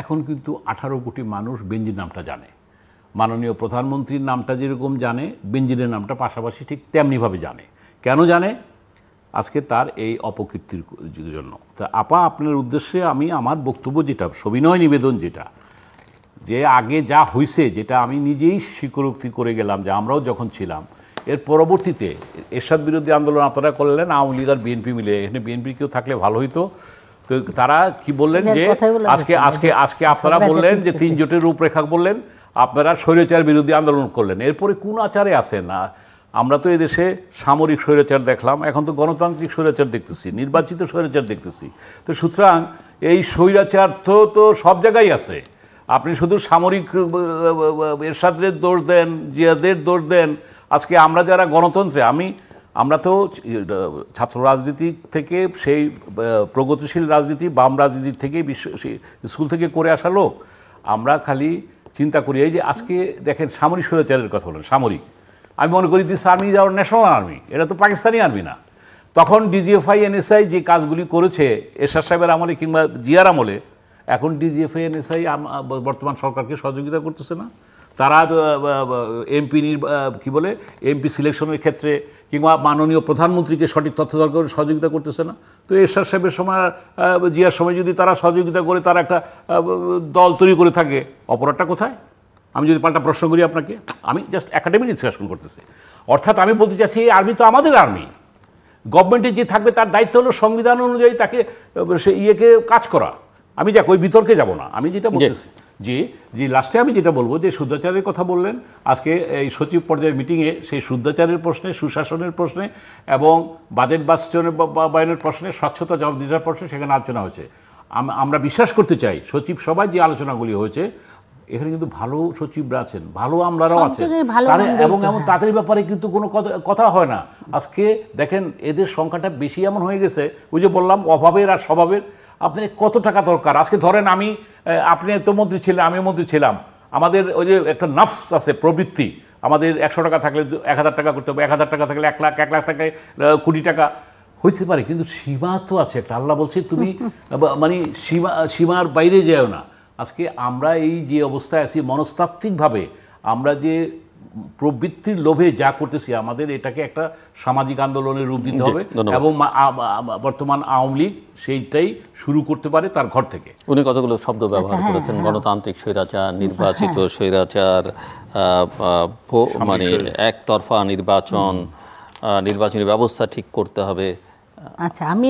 এখন কিন্তু 18 কোটি মানুষ বেনজির নামটা জানে। মাননীয় প্রধানমন্ত্রীর নামটা যেরকম জানে, বেনজিরের নামটা পাশাপাশি ঠিক তেমনিভাবে জানে। কেন জানে? আজকে তার এই অপকীর্তির জন্য। তা আপা, আপনার উদ্দেশ্যে আমি আমার বক্তব্য যেটা, সবিনয় নিবেদন যেটা, যে আগে যা হয়েছে, যেটা আমি নিজেই স্বীকারোক্তি করে গেলাম যে আমরাও যখন ছিলাম, এর পরবর্তীতে এরশাদ বিরোধী আন্দোলন আপনারা করলেন, আওয়ামী লীগ আর বিএনপি মিলে। এখানে বিএনপি কেউ থাকলে ভালো হইতো। তো তারা কি বললেন যে আজকে আপনারা বললেন যে 3 জোটের রূপরেখা বললেন, আপনারা স্বৈরাচার বিরোধী আন্দোলন করলেন। এরপরে কোন আচারে আসেন না? আমরা তো এদেশে সামরিক স্বৈরাচার দেখলাম, এখন তো গণতান্ত্রিক স্বৈরাচার দেখতেছি, নির্বাচিত স্বৈরাচার দেখতেছি। তো সুতরাং এই স্বৈরাচার তো সব জায়গায় আছে। আপনি শুধু সামরিক এরশাদের দোষ দেন, জিয়াদের দোষ দেন। আজকে আমরা যারা গণতন্ত্রে, আমরা তো ছাত্র রাজনীতি থেকে, সেই প্রগতিশীল রাজনীতি, বাম রাজনীতি থেকে, স্কুল থেকে করে আসা লোক, আমরা খালি চিন্তা করি এই যে আজকে দেখেন সামরিক স্বৈরাচারের কথা বলেন, সামরিক, আমি মনে করি this army is our national army, এটা তো পাকিস্তানি আর্মি না। তখন ডিজিএফআই এনএসআই যে কাজগুলি করেছে এরশাদ সাহেবের আমলে কিংবা জিয়ার আমলে, এখন ডিজিএফআই এনএসআই বর্তমান সরকারকে সহযোগিতা করতেছে না। তারা এমপি কি বলে এমপি সিলেকশনের ক্ষেত্রে কিংবা মাননীয় প্রধানমন্ত্রীকে সঠিক তথ্য দরকার সহযোগিতা করতেছে না। তো এরশাদ সাহেবের সময়, জিয়ার সময় যদি তারা সহযোগিতা করে, তারা একটা দল তৈরি করে থাকে, অপরাধটা কোথায়? আমি যদি পাল্টা প্রশ্ন করি আপনাকে, আমি জাস্ট একাডেমিক ডিসকাশন করতেছি। অর্থাৎ আমি বলতে চাচ্ছি এই আর্মি তো আমাদের আর্মি, গভর্নমেন্টে যে থাকবে তার দায়িত্ব হলো সংবিধান অনুযায়ী তাকে সে কাজ করা। আমি ওই বিতর্কে যাব না। আমি যেটা বলতেছি যে যে লাস্টে আমি যেটা বলবো যে শুদ্ধাচারের কথা বললেন, আজকে এই সচিব পর্যায়ের মিটিংয়ে সেই শুদ্ধাচারের প্রশ্নে, সুশাসনের প্রশ্নে এবং বাজেট বাস্তবায়নের প্রশ্নে, স্বচ্ছতা জবাবদিহিতার প্রশ্নে সেখানে আলোচনা হয়েছে। আমরা বিশ্বাস করতে চাই সচিব সভায় যে আলোচনাগুলি হয়েছে এখানে কিন্তু ভালো সচিবরা আছেন, ভালো আমলারাও আছেন, এবং এমন তাদের ব্যাপারে কিন্তু কোনো কথা হয় না। আজকে দেখেন এদের সংখ্যাটা বেশি এমন হয়ে গেছে, ওই যে বললাম অভাবের আর স্বভাবের। আপনি কত টাকা দরকার, আজকে ধরেন আপনি তো মন্ত্রী ছিলেন, আমি মন্ত্রী ছিলাম, আমাদের ওই যে একটা নফস আছে, প্রবৃত্তি, আমাদের 100 টাকা থাকলে 1000 টাকা করতে হবে, 1000 টাকা থাকলে 1 লাখ, 1 লাখ থাকলে কোটি টাকা হইতে পারে, কিন্তু সীমা তো আছে একটা। আল্লাহ বলছে তুমি মানে সীমার বাইরে যেও না। আজকে আমরা এই যে অবস্থায় আছি মনস্তাত্ত্বিকভাবে, আমরা যে প্রবৃত্তির লোভে যা করতেছি, আমাদের এটাকে একটা সামাজিক আন্দোলনের রূপ দিতে হবে, এবং বর্তমান আওয়ামী লীগ সেইটাই শুরু করতে পারে তার ঘর থেকে। উনি কতগুলো শব্দ ব্যবহার করেছেন, গণতান্ত্রিক স্বৈরাচার, নির্বাচিত স্বৈরাচার, মানে একতরফা নির্বাচন, নির্বাচনী ব্যবস্থা ঠিক করতে হবে। আচ্ছা, আমি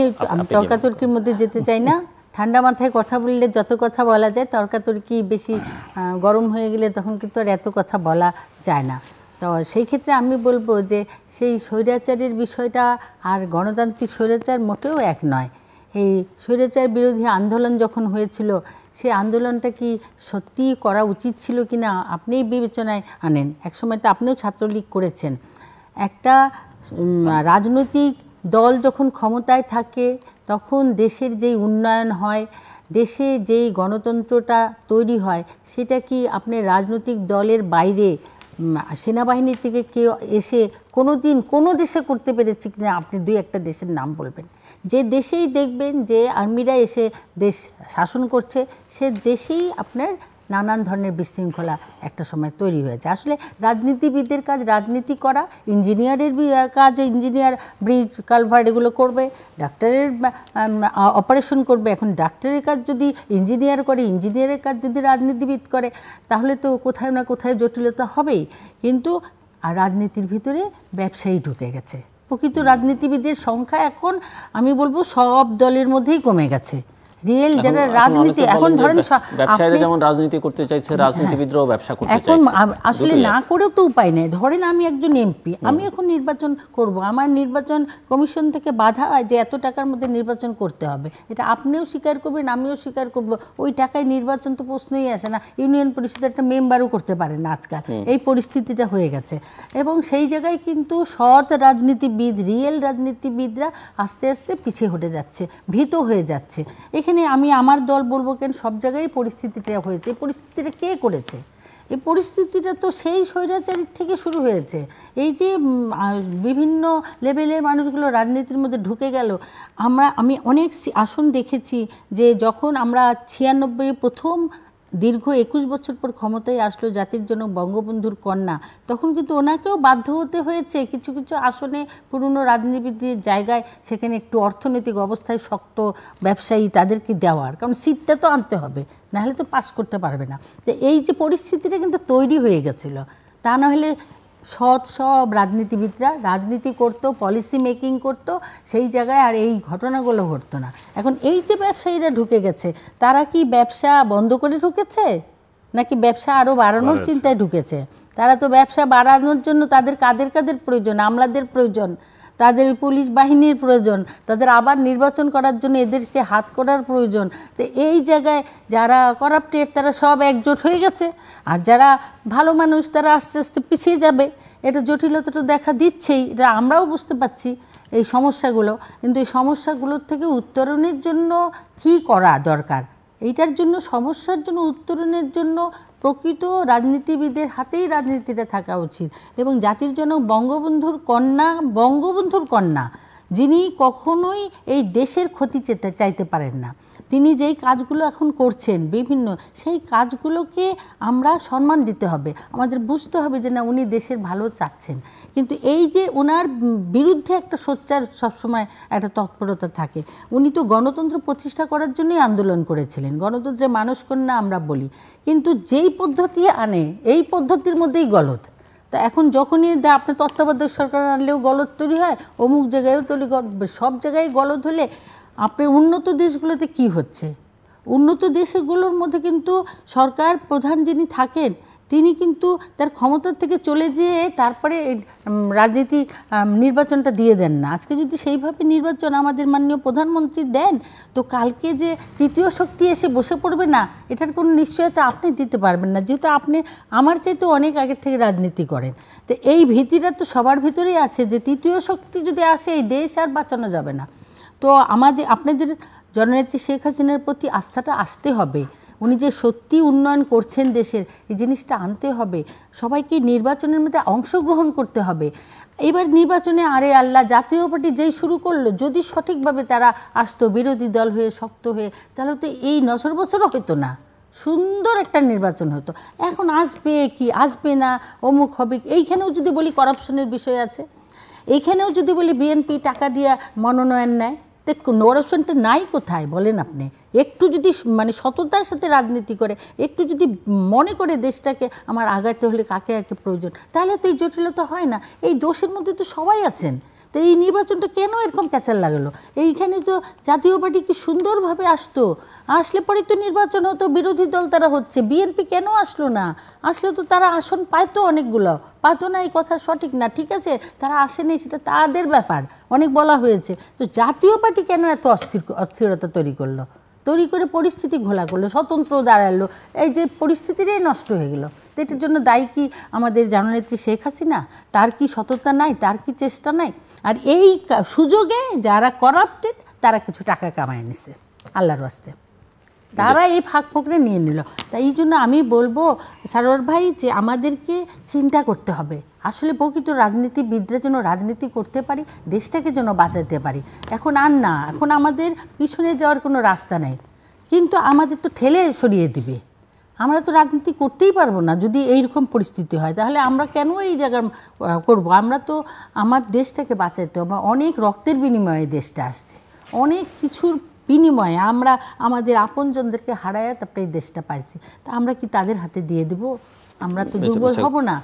তর্কাতর্কির মধ্যে যেতে চাই না। ঠান্ডা মাথায় কথা বললে যত কথা বলা যায়, তর্কাতর্কি বেশি গরম হয়ে গেলে তখন কিন্তু আর এত কথা বলা যায় না। তো সেই ক্ষেত্রে আমি বলবো যে সেই স্বৈরাচারের বিষয়টা আর গণতান্ত্রিক স্বৈরাচার মোটেও এক নয়। এই স্বৈরাচার বিরোধী আন্দোলন যখন হয়েছিল, সেই আন্দোলনটা কি সত্যি করা উচিত ছিল কি না আপনিই বিবেচনায় আনেন। একসময় তো আপনিও ছাত্রলীগ করেছেন। একটা রাজনৈতিক দল যখন ক্ষমতায় থাকে তখন দেশের যেই উন্নয়ন হয়, দেশে যেই গণতন্ত্রটা তৈরি হয়, সেটা কি আপনি রাজনৈতিক দলের বাইরে সেনাবাহিনী থেকে কেউ এসে কোনো দিন কোনো দেশে করতে পেরেছে কিনা আপনি 2-1টা দেশের নাম বলবেন। যে দেশেই দেখবেন যে আর্মিরা এসে দেশ শাসন করছে, সে দেশেই আপনার নানান ধরনের বিশৃঙ্খলা একটা সময় তৈরি হয়েছে। আসলে রাজনীতিবিদদের কাজ রাজনীতি করা, ইঞ্জিনিয়ারের কাজ ইঞ্জিনিয়ার ব্রিজ কালভার্ট এগুলো করবে, ডাক্তারের অপারেশন করবে। এখন ডাক্তারের কাজ যদি ইঞ্জিনিয়ার করে, ইঞ্জিনিয়ারের কাজ যদি রাজনীতিবিদ করে, তাহলে তো কোথায় না কোথায় জটিলতা হবেই। কিন্তু রাজনীতির ভিতরে ব্যবসায়ী ঢুকে গেছে। প্রকৃত রাজনীতিবিদের সংখ্যা এখন আমি বলবো সব দলের মধ্যেই কমে গেছে। রিয়েল যারা রাজনীতি এখন ধরেন ব্যবসায়ীরা যেমন রাজনীতি করতে চাইছে, রাজনীতিবিদরাও ব্যবসা করতে চাইছে। এখন আসলে না করেও তো উপায় নেই। ধরেন আমি একজন এমপি, আমি এখন নির্বাচন করব, আমার নির্বাচন কমিশন থেকে বাধা হয় যে এত টাকার মধ্যে নির্বাচন করতে হবে। এটা আপনিও স্বীকার করবেন, আমিও স্বীকার করব। ওই টাকায় নির্বাচন তো প্রশ্নই আসে না। ইউনিয়ন পরিষদের একটা মেম্বারও করতে পারে না আজকাল, এই পরিস্থিতিটা হয়ে গেছে। এবং সেই জায়গায় কিন্তু সৎ রাজনীতিবিদ, রিয়েল রাজনীতিবিদরা আস্তে আস্তে পিছিয়ে হটে যাচ্ছে, ভীত হয়ে যাচ্ছে। এখানে আমি আমার দল বলবো কেন, সব জায়গায় পরিস্থিতিটা হয়েছে। এই পরিস্থিতিটা কে করেছে? এই পরিস্থিতিটা তো সেই স্বৈরাচারীর থেকে শুরু হয়েছে। এই যে বিভিন্ন লেভেলের মানুষগুলো রাজনীতির মধ্যে ঢুকে গেল। আমি অনেক আসন দেখেছি যে যখন আমরা 96 প্রথম দীর্ঘ 21 বছর পর ক্ষমতায় আসলো জাতির জনক বঙ্গবন্ধুর কন্যা, তখন কিন্তু ওনাকেও বাধ্য হতে হয়েছে কিছু কিছু আসনে পুরনো রাজনীতিবিদের জায়গায় সেখানে একটু অর্থনৈতিক অবস্থায় শক্ত ব্যবসায়ী তাদেরকে দেওয়ার, কারণ সিটটা তো আনতে হবে, নাহলে তো পাস করতে পারবে না। তো এই যে পরিস্থিতিটা কিন্তু তৈরি হয়ে গেছিলো, তা না হলে সব রাজনীতিবিদরা রাজনীতি করতো, পলিসি মেকিং করতো, সেই জায়গায় আর এই ঘটনাগুলো ঘটতো না। এখন এই যে ব্যবসায়ীরা ঢুকে গেছে, তারা কি ব্যবসা বন্ধ করে ঢুকেছে নাকি ব্যবসা আরও বাড়ানোর চিন্তায় ঢুকেছে? তারা তো ব্যবসা বাড়ানোর জন্য তাদের কাদের প্রয়োজন, আমলাদের প্রয়োজন, তাদের পুলিশ বাহিনীর প্রয়োজন, তাদের আবার নির্বাচন করার জন্য এদেরকে হাত করার প্রয়োজন। তো এই জায়গায় যারা করাপ্টেড তারা সব একজোট হয়ে গেছে, আর যারা ভালো মানুষ তারা আস্তে আস্তে পিছিয়ে যাবে। এটা জটিলতাটা দেখা দিচ্ছেই, এটা আমরাও বুঝতে পারছি এই সমস্যাগুলো। কিন্তু এই সমস্যাগুলোর থেকে উত্তরণের জন্য কি করা দরকার, এইটার জন্য সমস্যার জন্য উত্তরণের জন্য প্রকৃত রাজনীতিবিদের হাতেই রাজনীতিটা থাকা উচিত। এবং জাতির জনক বঙ্গবন্ধুর কন্যা যিনি কখনোই এই দেশের ক্ষতি চাইতে পারেন না, তিনি যেই কাজগুলো এখন করছেন বিভিন্ন, সেই কাজগুলোকে আমরা সম্মান দিতে হবে। আমাদের বুঝতে হবে যে না, উনি দেশের ভালো চাচ্ছেন। কিন্তু এই যে ওনার বিরুদ্ধে একটা সোচ্চার সবসময় একটা তৎপরতা থাকে। উনি তো গণতন্ত্র প্রতিষ্ঠা করার জন্যই আন্দোলন করেছিলেন, গণতন্ত্রের মানসকন্যা আমরা বলি, কিন্তু যেই পদ্ধতি আনে এই পদ্ধতির মধ্যেই গলদ। তা এখন যখনই আপনার তত্ত্বাবধায়ক সরকার আনলেও গলদ তৈরি হয়, অমুক জায়গায়ও তৈরি, সব জায়গায় গলদ হলে আপনার উন্নত দেশগুলোতে কি হচ্ছে? উন্নত দেশগুলোর মধ্যে কিন্তু সরকার প্রধান যিনি থাকেন তিনি কিন্তু তার ক্ষমতার থেকে চলে যেয়ে তারপরে রাজনীতি নির্বাচনটা দিয়ে দেন না। আজকে যদি সেইভাবে নির্বাচন আমাদের মাননীয় প্রধানমন্ত্রী দেন, তো কালকে যে তৃতীয় শক্তি এসে বসে পড়বে না, এটার কোনো নিশ্চয়তা আপনি দিতে পারবেন না, যেহেতু আপনি আমার চাইতে অনেক আগের থেকে রাজনীতি করেন। তো এই ভীতিটা তো সবার ভিতরেই আছে যে তৃতীয় শক্তি যদি আসে এই দেশ আর বাঁচানো যাবে না। তো আপনাদের জননেত্রী শেখ হাসিনার প্রতি আস্থাটা আসতে হবে। উনি যে সত্যি উন্নয়ন করছেন দেশের, এই জিনিসটা আনতে হবে। সবাইকে নির্বাচনের মধ্যে অংশগ্রহণ করতে হবে। এবার নির্বাচনে আরে আল্লাহ, জাতীয় পার্টি যেই শুরু করলো, যদি সঠিকভাবে তারা আসতো বিরোধী দল হয়ে শক্ত হয়ে, তাহলে তো এই 9 বছরও হতো না, সুন্দর একটা নির্বাচন হতো। এখন আসবে কি আসবে না, অমুক হবে, এইখানেও যদি বলি করাপশনের বিষয় আছে, এইখানেও যদি বলি বিএনপি টাকা দিয়ে মনোনয়ন নেয়, করাপশনটা নাই কোথায় বলেন আপনি? একটু যদি মানে সততার সাথে রাজনীতি করে, একটু যদি মনে করে দেশটাকে আমার আগাতে হলে কাকে কাকে প্রয়োজন, তাহলে তো এই জটিলতা হয় না। এই দোষের মধ্যে তো সবাই আছেন। তো এই নির্বাচনটা কেন এরকম ক্যাচাল লাগলো? এইখানে তো জাতীয় পার্টি কি সুন্দরভাবে আসতো, আসলে পরে তো নির্বাচন হতো, বিরোধী দল তারা হচ্ছে, বিএনপি কেন আসলো না? আসলে তো তারা আসন পাইতো, অনেকগুলো পাতো না, এই কথা সঠিক না, ঠিক আছে, তারা আসেনি, সেটা তাদের ব্যাপার, অনেক বলা হয়েছে। তো জাতীয় পার্টি কেন এত অস্থিরতা তৈরি করলো, তৈরি করে পরিস্থিতি ঘোলা করলো, স্বতন্ত্র দাঁড়ালো, এই যে পরিস্থিতিটাই নষ্ট হয়ে গেল। তো এটার জন্য দায়ী কি আমাদের জননেত্রী শেখ হাসিনা? তার কি সততা নাই, তার কি চেষ্টা নাই? আর এই সুযোগে যারা করাপ্টেড তারা কিছু টাকা কামায় নিছে আল্লাহর ওয়াস্তে, তারা এই ফাঁক ফোকরে নিয়ে নিল। তাই এই জন্য আমি বলবো সারোয়ার ভাই যে আমাদেরকে চিন্তা করতে হবে, আসলে প্রকৃত রাজনীতিবিদরা যেন রাজনীতি করতে পারি, দেশটাকে যেন বাঁচাতে পারি। এখন আর না, এখন আমাদের পিছনে যাওয়ার কোনো রাস্তা নেই, কিন্তু আমাদের তো ঠেলে সরিয়ে দিবে। আমরা তো রাজনীতি করতেই পারবো না যদি এইরকম পরিস্থিতি হয়, তাহলে আমরা কেন এই জায়গায় করব? আমরা তো আমার দেশটাকে বাঁচাইতে হবে, অনেক রক্তের বিনিময়ে দেশটা আসছে, অনেক কিছুর বিনিময়ে আমরা আমাদের আপনজনদেরকে হারায় তারপরে এই দেশটা পাইছি। তা আমরা কি তাদের হাতে দিয়ে দেব? আমরা তো দুর্বল হব না।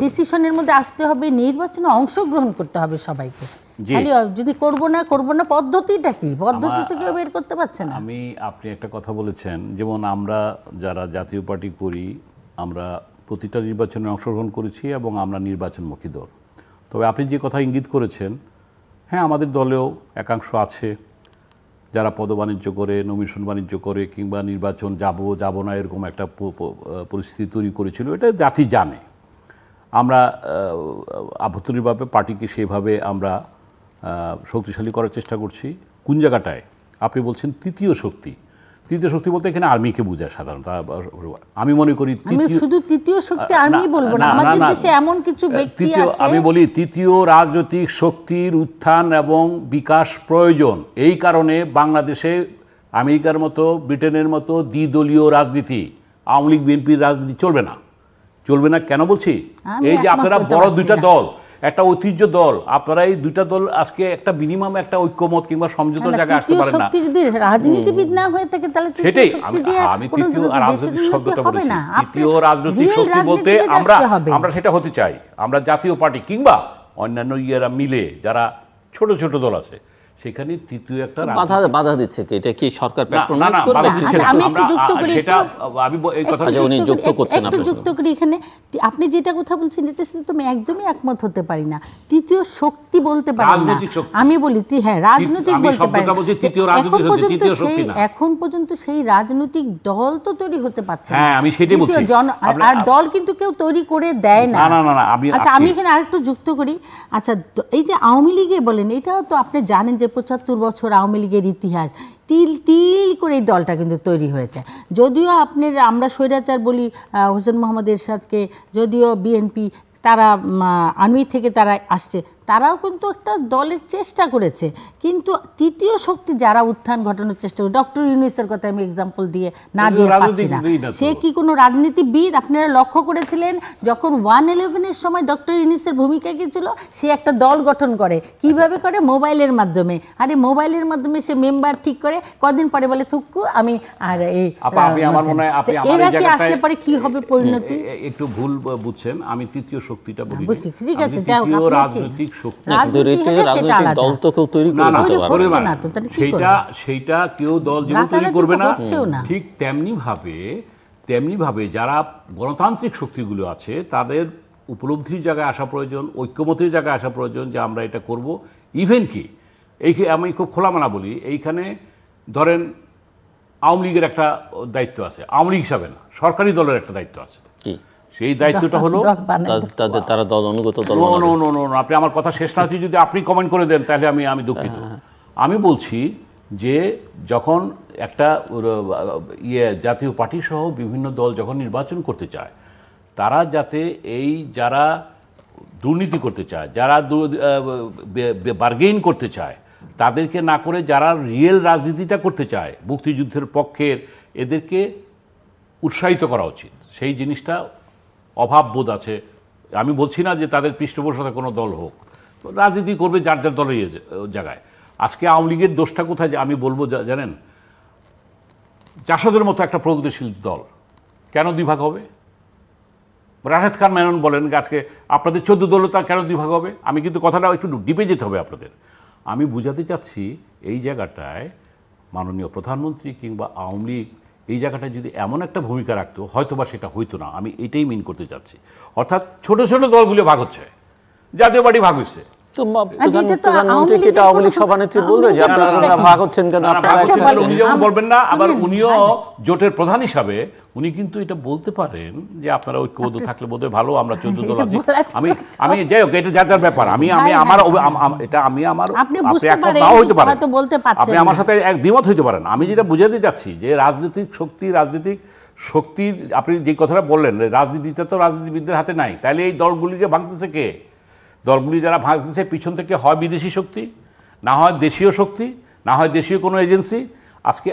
ডিসিশনের মধ্যে আসতে হবে, নির্বাচনে অংশগ্রহণ করতে হবে সবাইকে। খালি যদি করব না পদ্ধতিটা কি, পদ্ধতি থেকে বের করতে পারছে না। আপনি একটা কথা বলেছেন, যেমন আমরা যারা জাতীয় পার্টি করি, আমরা প্রতিটা নির্বাচনে অংশগ্রহণ করেছি এবং আমরা নির্বাচনমুখী দল। তবে আপনি যে কথা ইঙ্গিত করেছেন, হ্যাঁ আমাদের দলেও একাংশ আছে যারা পদবাণিজ্য করে, নমিনেশন বাণিজ্য করে, কিংবা নির্বাচন যাব না এরকম একটা পরিস্থিতি তৈরি করেছিল। এটা জাতি জানে। আমরা আভ্যন্তরীণভাবে পার্টিকে সেভাবে আমরা শক্তিশালী করার চেষ্টা করছি। কোন জায়গাটায় আপনি বলছেন তৃতীয় শক্তি, তৃতীয় শক্তি বলতে এখানে আর্মিকে বোঝায় সাধারণত। আমি মনে করি শুধু তৃতীয় শক্তি আর্মি বলবো না, আমাদের দেশে এমন কিছু ব্যক্তি আছে, আমি বলি তৃতীয় রাজনৈতিক শক্তির উত্থান এবং বিকাশ প্রয়োজন। এই কারণে বাংলাদেশে আমেরিকার মতো, ব্রিটেনের মতো দ্বিদলীয় রাজনীতি, আওয়ামী লীগ বিএনপির রাজনীতি চলবে না। চলবে না কেন বলছি? এই যে আপনারা বড় দুইটা দল, একটা ঐতিহ্য দল, আপনারা এই দুইটা দল আজকে একটা মিনিমাম একটা ঐক্যমত কিংবা সমঝোতার জায়গায় আসতে পারেন না। যদি রাজনীতিবিদ না হয়ে থাকে তাহলে সেটাই আমি তৃতীয় রাজনৈতিক শব্দটা বলেছি। তৃতীয় রাজনৈতিক শক্তি বলতে আমরা সেটা হতে চাই। আমরা জাতীয় পার্টি কিংবা অন্যান্য ইয়েরা মিলে যারা ছোট ছোট দল আছে, সেখানে তৃতীয় একটা বাধা দিচ্ছে কি? এটা কি সরকার প্যাট্রোনাইজ করবে? আমি একটু যুক্ত করি, সেটা আমি এই কথা উনি যুক্ত করছেন, একটু যুক্ত করি এখানে। আপনি যেটা কথা বলছেন এটার সাথে তুমি একদমই একমত হতে পারি না। তৃতীয় শক্তি বলতে পারি না, আমি বলি হ্যাঁ রাজনৈতিক বলতে পারি। এখন পর্যন্ত সেই রাজনৈতিক দল তো তৈরি হতে পারছে না। হ্যাঁ আমি সেটাই বলছি। আর দল কিন্তু কেউ তৈরি করে দেয় না। আচ্ছা আমি এখানে আরেকটু যুক্ত করি। আচ্ছা এই যে আওয়ামী লীগে বলেন, এটাও তো আপনি জানেন যে 75 বছর আওয়ামী লীগের ইতিহাস, তিল তিল করে এই দলটা কিন্তু তৈরি হয়েছে। যদিও আমরা স্বৈরাচার বলি হোসেন মোহাম্মদ এরশাদকে, যদিও বিএনপি তারা আর্মি থেকে তারা আসছে, তারাও কিন্তু একটা দলের চেষ্টা করেছে। কিন্তু তৃতীয় শক্তি যারা উত্থান ঘটানোর চেষ্টা করে, ডক্টর ইউনূসের কথা আমি এক্সাম্পল দিয়ে পাচ্ছি না, সে কি কোনো রাজনীতিবিদ? আপনারা লক্ষ্য করেছিলেন যখন 111-এর সময় ডক্টর ইউনূসের ভূমিকা কি ছিল? সে একটা দল গঠন করে, কিভাবে করে? মোবাইলের মাধ্যমে। আরে মোবাইলের মাধ্যমে সে মেম্বার ঠিক করে, কদিন পরে বলে থুক্কু আমি আর এই এরা কি আসলে পরে কি হবে পরিণতি? একটু ভুল বুঝছেন, আমি তৃতীয় শক্তিটা বলি। ঠিক আছে, তৃতীয় রাজনৈতিক রাজনৈতিক দল তো কেউ তৈরি সেইটা কেউ দল জীবন তৈরি করবে না। ঠিক তেমনি ভাবে যারা গণতান্ত্রিক শক্তিগুলো আছে তাদের উপলব্ধির জায়গায় আসা প্রয়োজন, ঐক্যমতের জায়গায় আসা প্রয়োজন যে আমরা এটা করব। ইভেন কি আমি খুব খোলামেলা বলি, এইখানে ধরেন আওয়ামী লীগের একটা দায়িত্ব আছে, আওয়ামী লীগ হিসাবে না, সরকারি দলের একটা দায়িত্ব আছে। সেই দায়িত্বটা হলো তারা দল অনুগত দল। আপনি আমার কথা শেষ না হচ্ছে যদি আপনি কমেন্ট করে দেন তাহলে আমি দুঃখিত। আমি বলছি যে যখন একটা জাতীয় পার্টি সহ বিভিন্ন দল যখন নির্বাচন করতে চায়, তারা যাতে যারা দুর্নীতি করতে চায়, যারা বার্গেইন করতে চায়, তাদেরকে না করে যারা রিয়েল রাজনীতিটা করতে চায়, মুক্তিযুদ্ধের পক্ষের, এদেরকে উৎসাহিত করা উচিত। সেই জিনিসটা অভাববোধ আছে। আমি বলছি না যে তাদের পৃষ্ঠপোষকতা কোনো দল হোক, রাজনীতি করবে যার যার দলের জায়গায়। আজকে আওয়ামী লীগের দোষটা কোথায় আমি বলবো জানেন, জাসদের মতো একটা প্রগতিশীল দল কেন দুই ভাগ হবে? রাশেদ খান মেনন বলেন আজকে আপনাদের 14 দলতা কেন দুই ভাগ হবে? আমি কিন্তু কথাটা একটু ডিপে যেতে হবে আপনাদের। আমি বুঝাতে চাচ্ছি এই জায়গাটায় মাননীয় প্রধানমন্ত্রী কিংবা আওয়ামী লীগ এই জায়গাটায় যদি এমন একটা ভূমিকা রাখতো হয়তো বা সেটা হইতো না। আমি এটাই মিন করতে চাচ্ছি। অর্থাৎ ছোট ছোট দলগুলো ভাগ হচ্ছে, জাতীয় পার্টি ভাগ হচ্ছে। বলবেন না, আবার উনিও জোটের প্রধান হিসাবে উনি কিন্তু এটা বলতে পারেন যে আপনারা ঐক্যবদ্ধ থাকলে বোধহয় ভালো, আমরা 14 দল আছি। আমি যাই হোক, এটা যার যার ব্যাপার। আমি আপনি আমার সাথে এক দ্বিমত হইতে পারেন। আমি যেটা বুঝাতে চাচ্ছি যে রাজনৈতিক শক্তির আপনি যে কথাটা বললেন, রাজনীতিটা তো রাজনীতিবিদদের হাতে নাই। তাহলে এই দলগুলিকে ভাঙতেছে কে? দলগুলি যারা ভাঙতেছে পিছন থেকে হয় বিদেশি শক্তি, না হয় দেশীয় শক্তি, না হয় দেশীয় কোনো এজেন্সি। আজকে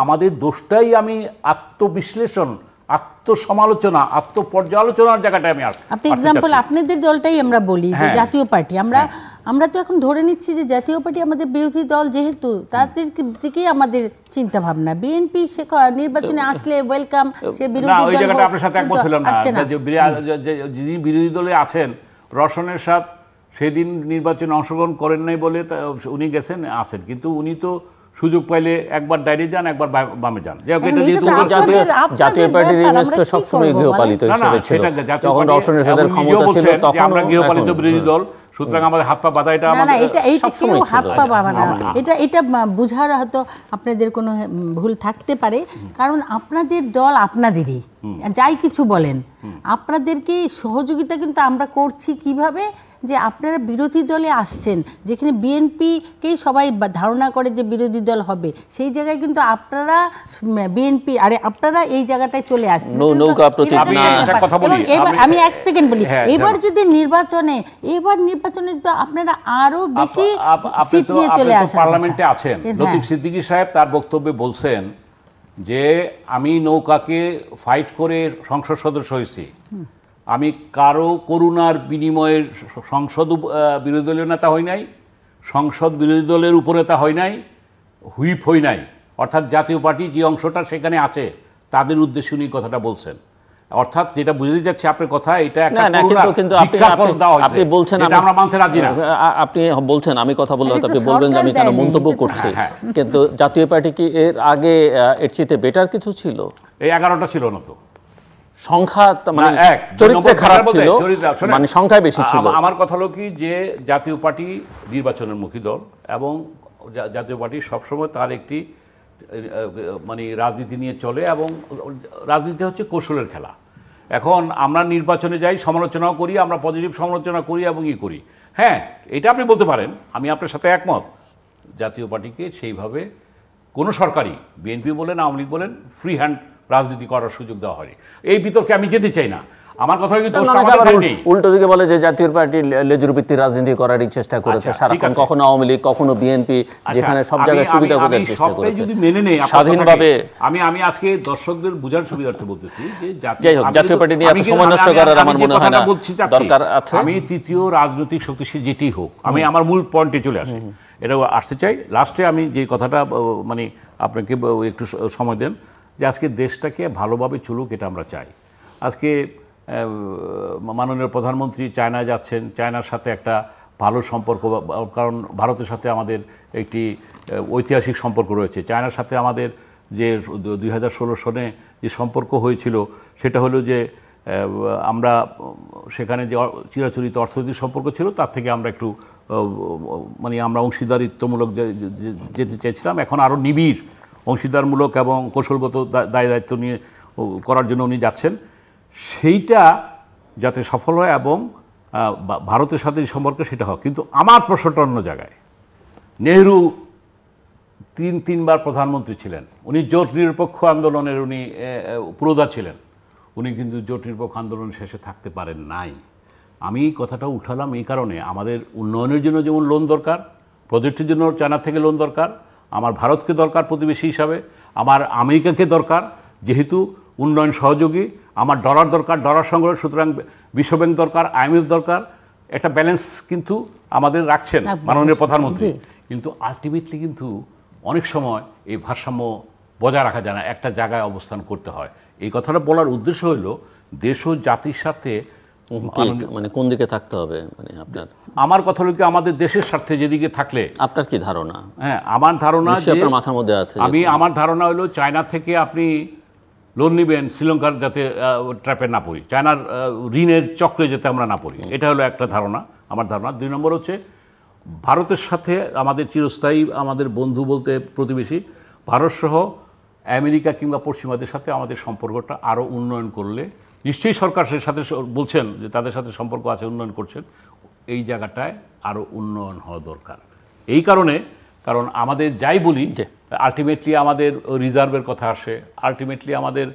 আমাদের দোষটাই আমি আত্মবিশ্লেষণ, আত্মসমালোচনা, আত্মপর্যালোচনার জায়গাটায় আমি আপনি এক্সাম্পল আপনাদের দলটাই আমরা বলি যে জাতীয় পার্টি। আমরা তো এখন ধরে নিচ্ছি যে জাতীয় পার্টি আমাদের বিরোধী দল, যেহেতু তাদের দিকেই আমাদের চিন্তা ভাবনা। বিএনপি সে নির্বাচনে আসলে ওয়েলকাম, সে বিরোধী দল। ওই জায়গাটা আপনার সাথে একমত হলাম না। যিনি বিরোধী দলে আছেন রসনের সাথ সেদিন নির্বাচনে অংশগ্রহণ করেন নাই বলে উনি আছেন, কিন্তু উনি তো সুযোগ পাইলে একবার ডাইরে যান, একবার বামে যান। জাতীয় পার্টির ইমেজ তো সবসময় গৃহপালিত হিসেবে ছিল। যখন রসনের সাথে ক্ষমতা ছিল তখন আমরা গৃহপালিত বিরোধী দল, সুতরাং আমাদের হাত পা বাঁধা এটা হাত পা বাঁধা এটা বুঝার হয়তো আপনাদের কোনো ভুল থাকতে পারে। কারণ আপনাদের দল আপনাদেরই, যাই কিছু বলেন, আপনাদেরকে সহযোগিতা কিন্তু আমরা করছি কিভাবে, যে আপনারা বিরোধী দলে আসছেন, যেখানে বিএনপিকেই সবাই ধারণা করে যে বিরোধী দল হবে, সেই জায়গায় কিন্তু আপনারা বিএনপি আপনারা এই জায়গাটায় চলে আসছেন। আমি এক সেকেন্ড বলি, এবার যদি নির্বাচনে তো আপনারা আরো বেশি সিট নিয়ে চলে আসেন। পার্লামেন্টে আছেন লতিফ সিদ্দিকী সাহেব, তার বক্তব্যে বলছেন যে আমি নৌকাকে ফাইট করে সংসদ সদস্য হয়েছি, আমি কারো করুণার বিনিময়ের সংসদ বিরোধী দলীয় নেতা হই নাই, সংসদ বিরোধী দলের উপনেতা হই নাই, হুইপ হই নাই। অর্থাৎ জাতীয় পার্টি যে অংশটা সেখানে আছে তাদের উদ্দেশ্যে উনি কথাটা বলছেন। অর্থাৎ যেটা বুঝতে যাচ্ছে আপনার কথা, এটা আপনি বলছেন আমরা মানতে রাজি না। আপনি বলছেন আমি কথা বললে হয়তো আপনি বলবেন যে আমি কেন মন্তব্য করছি, কিন্তু জাতীয় পার্টি কি এর আগে এর চেয়ে বেটার কিছু ছিল? এই 11টা ছিল না তো, সংখ্যা মানে চরিত্রে খারাপ ছিল, মানে সংখ্যায় বেশি ছিল। আমার কথা হলো কি যে জাতীয় পার্টি নির্বাচনের মুখী দল, এবং জাতীয় পার্টি সবসময় তার একটি মানে রাজনীতি নিয়ে চলে, এবং রাজনীতি হচ্ছে কৌশলের খেলা। এখন আমরা নির্বাচনে যাই, সমালোচনাও করি, আমরা পজিটিভ সমালোচনা করি এবং করি। হ্যাঁ, এটা আপনি বলতে পারেন, আমি আপনার সাথে একমত। জাতীয় পার্টিকে সেইভাবে কোনো সরকারি, বিএনপি বলেন আওয়ামী লীগ বলেন, ফ্রি হ্যান্ড রাজনীতি করার সুযোগ দেওয়া হয়নি। এই বিতর্কে আমি যেতে চাই না। আমার কথা উল্টো দিকে বলে যে জাতীয় পার্টি লেজুর ভিত্তিক রাজনীতি করারই চেষ্টা করেছে সারাক্ষণ, কখনো আওয়ামী লীগ, কখনো বিএনপি, যেখানে সব জায়গায় সুবিধা করার চেষ্টা করেছে। যদি মেনে নেই স্বাধীনভাবে, আমি আজকে দর্শকদের বোঝার সুবিধার্থে বলতেছি যে জাতীয় পার্টি নিয়ে এত সময় নষ্ট করার আমার মনে হয় না দরকার আছে। আমি তৃতীয় রাজনৈতিক শক্তিশালী যেটি হোক, আমি আমার মূল পয়েন্টে চলে আসি, এটা আসতে চাই। লাস্টে আমি যে কথাটা মানে আপনাকে একটু সময় দেন, যে আজকে দেশটাকে ভালোভাবে চলুক, এটা আমরা চাই। আজকে মাননীয় প্রধানমন্ত্রী চায়না যাচ্ছেন, চায়নার সাথে একটা ভালো সম্পর্ক, কারণ ভারতের সাথে আমাদের একটি ঐতিহাসিক সম্পর্ক রয়েছে। চায়নার সাথে আমাদের যে 2016 সনে যে সম্পর্ক হয়েছিল সেটা হলো যে আমরা সেখানে যে চিরাচরিত অর্থনৈতিক সম্পর্ক ছিল তার থেকে আমরা একটু মানে আমরা অংশীদারিত্বমূলক যেতে চেয়েছিলাম, এখন আরও নিবিড় অংশীদারমূলক এবং কৌশলগত দায় দায়িত্ব নিয়ে করার জন্য উনি যাচ্ছেন। সেইটা যাতে সফল হয় এবং ভারতের সাথে যে সম্পর্ক সেটা হয়। কিন্তু আমার প্রশ্নটা অন্য জায়গায়। নেহরু তিনবার প্রধানমন্ত্রী ছিলেন, উনি জোট নিরপেক্ষ আন্দোলনের উনি পুরোধা ছিলেন, উনি কিন্তু জোট নিরপেক্ষ আন্দোলন শেষে থাকতে পারেন নাই। আমি কথাটা উঠালাম এই কারণে, আমাদের উন্নয়নের জন্য যেমন লোন দরকার, প্রজেক্টের জন্য চায়না থেকে লোন দরকার, আমার ভারতকে দরকার প্রতিবেশী হিসাবে, আমার আমেরিকাকে দরকার যেহেতু উন্নয়ন সহযোগী, আমার ডলার দরকার, ডলার সংগ্রহ, সুতরাং বিশ্বব্যাংক দরকার, IMF দরকার। একটা ব্যালেন্স কিন্তু আমাদের রাখছেন মাননীয় প্রধানমন্ত্রী, কিন্তু আলটিমেটলি কিন্তু অনেক সময় এই ভারসাম্য বজায় রাখা যায় না, একটা জায়গায় অবস্থান করতে হয়। এই কথাটা বলার উদ্দেশ্য হলো দেশ ও জাতির সাথে মানে কোন দিকে থাকতে হবে, মানে আপনার আমার কথা হলো কি আমাদের দেশের স্বার্থে যেদিকে থাকলে আপনার কি ধারণা? হ্যাঁ, আমার ধারণা আপনার মাথার মধ্যে আছে। আমার ধারণা হলো চায়না থেকে আপনি লোন নেবেন শ্রীলঙ্কার যাতে ট্র্যাপে না পড়ি, চায়নার ঋণের চক্রে যাতে আমরা না পড়ি, এটা হলো একটা ধারণা, আমার ধারণা। 2 নম্বর হচ্ছে ভারতের সাথে আমাদের চিরস্থায়ী আমাদের বন্ধু বলতে প্রতিবেশী ভারতসহ আমেরিকা কিংবা পশ্চিমাদের সাথে আমাদের সম্পর্কটা আরও উন্নয়ন করলে, নিশ্চয়ই সরকার সে সাথে বলছেন যে তাদের সাথে সম্পর্ক আছে, উন্নয়ন করছেন, এই জায়গাটায় আরও উন্নয়ন হওয়া দরকার। এই কারণে, কারণ আমাদের যাই বলি আলটিমেটলি আমাদের রিজার্ভের কথা আসে, আলটিমেটলি আমাদের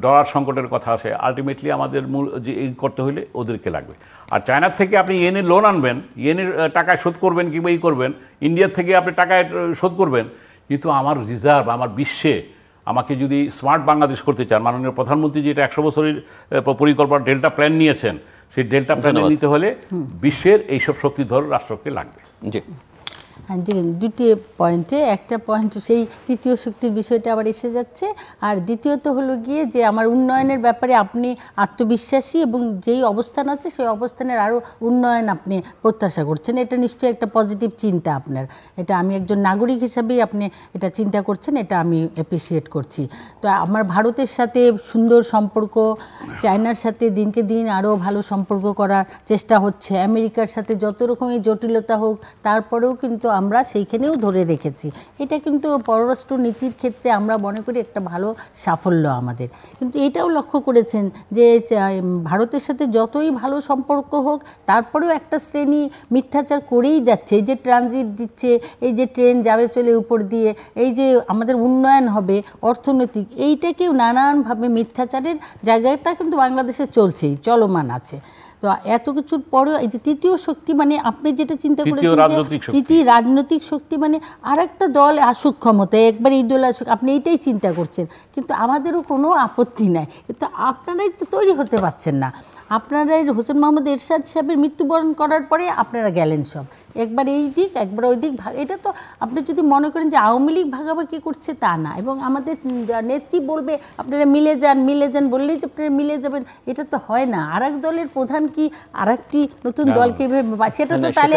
ডলার সংকটের কথা আসে, আলটিমেটলি আমাদের মূল যে এই করতে হলে ওদেরকে লাগবে। আর চায়নার থেকে আপনি ইয়েনের লোন আনবেন, ইয়েনের টাকায় শোধ করবেন কিংবা এই করবেন, ইন্ডিয়ার থেকে আপনি টাকায় শোধ করবেন, কিন্তু আমার রিজার্ভ আমার বিশ্বে আমাকে যদি স্মার্ট বাংলাদেশ করতে চান, মাননীয় প্রধানমন্ত্রী যেটা 100 বছরের পরিকল্পনা ডেল্টা প্ল্যান নিয়েছেন, সেই ডেল্টা প্ল্যানে নিতে হলে বিশ্বের এইসব শক্তিধর রাষ্ট্রকে লাগবে। জি, হ্যাঁ, দেখুন দুটি পয়েন্টে, একটা পয়েন্ট সেই তৃতীয় শক্তির বিষয়টা আবার এসে যাচ্ছে, আর দ্বিতীয়ত হলো গিয়ে যে আমার উন্নয়নের ব্যাপারে আপনি আত্মবিশ্বাসী এবং যেই অবস্থান আছে সেই অবস্থানের আরও উন্নয়ন আপনি প্রত্যাশা করছেন, এটা নিশ্চয়ই একটা পজিটিভ চিন্তা আপনার। এটা আমি একজন নাগরিক হিসাবেই আপনি এটা চিন্তা করছেন, এটা আমি অ্যাপ্রিসিয়েট করছি। তো আমার ভারতের সাথে সুন্দর সম্পর্ক, চায়নার সাথে দিনকে দিন আরও ভালো সম্পর্ক করার চেষ্টা হচ্ছে, আমেরিকার সাথে যত রকমের জটিলতা হোক তারপরেও কিন্তু আমরা সেইখানেও ধরে রেখেছি। এটা কিন্তু পররাষ্ট্র নীতির ক্ষেত্রে আমরা মনে করি একটা ভালো সাফল্য আমাদের। কিন্তু এটাও লক্ষ্য করেছেন যে ভারতের সাথে যতই ভালো সম্পর্ক হোক তারপরেও একটা শ্রেণী মিথ্যাচার করেই যাচ্ছে। এই যে ট্রানজিট দিচ্ছে, এই যে ট্রেন যাবে চলে উপর দিয়ে, এই যে আমাদের উন্নয়ন হবে অর্থনৈতিক, এইটাকেও নানানভাবে মিথ্যাচারের জায়গাটা কিন্তু বাংলাদেশে চলছেই, চলমান আছে। তো এত কিছুর পরেও এই যে তৃতীয় শক্তি, মানে আপনি যেটা চিন্তা করেছেন যে তৃতীয় রাজনৈতিক শক্তি মানে আর একটা দল আসুক ক্ষমতায়, একবার এই দল আসুক, আপনি এইটাই চিন্তা করছেন, কিন্তু আমাদেরও কোনো আপত্তি নাই, কিন্তু আপনারাই তো তৈরি হতে পারছেন না। আপনারা হোসেন মোহাম্মদ এরশাদ সাহেবের মৃত্যুবরণ করার পরে আপনারা গেলেন সব, একবার এই দিক একবার ওই দিক ভাগ। এটা তো আপনি যদি মনে করেন যে আওয়ামী লীগ ভাগাভাগি করছে তা না, এবং আমাদের নেত্রী বলবে আপনারা মিলে যান বললেই যে আপনারা মিলে যাবেন, এটা তো হয় না। আর এক দলের প্রধান কি আর একটি নতুন দলকে, সেটা তো তাহলে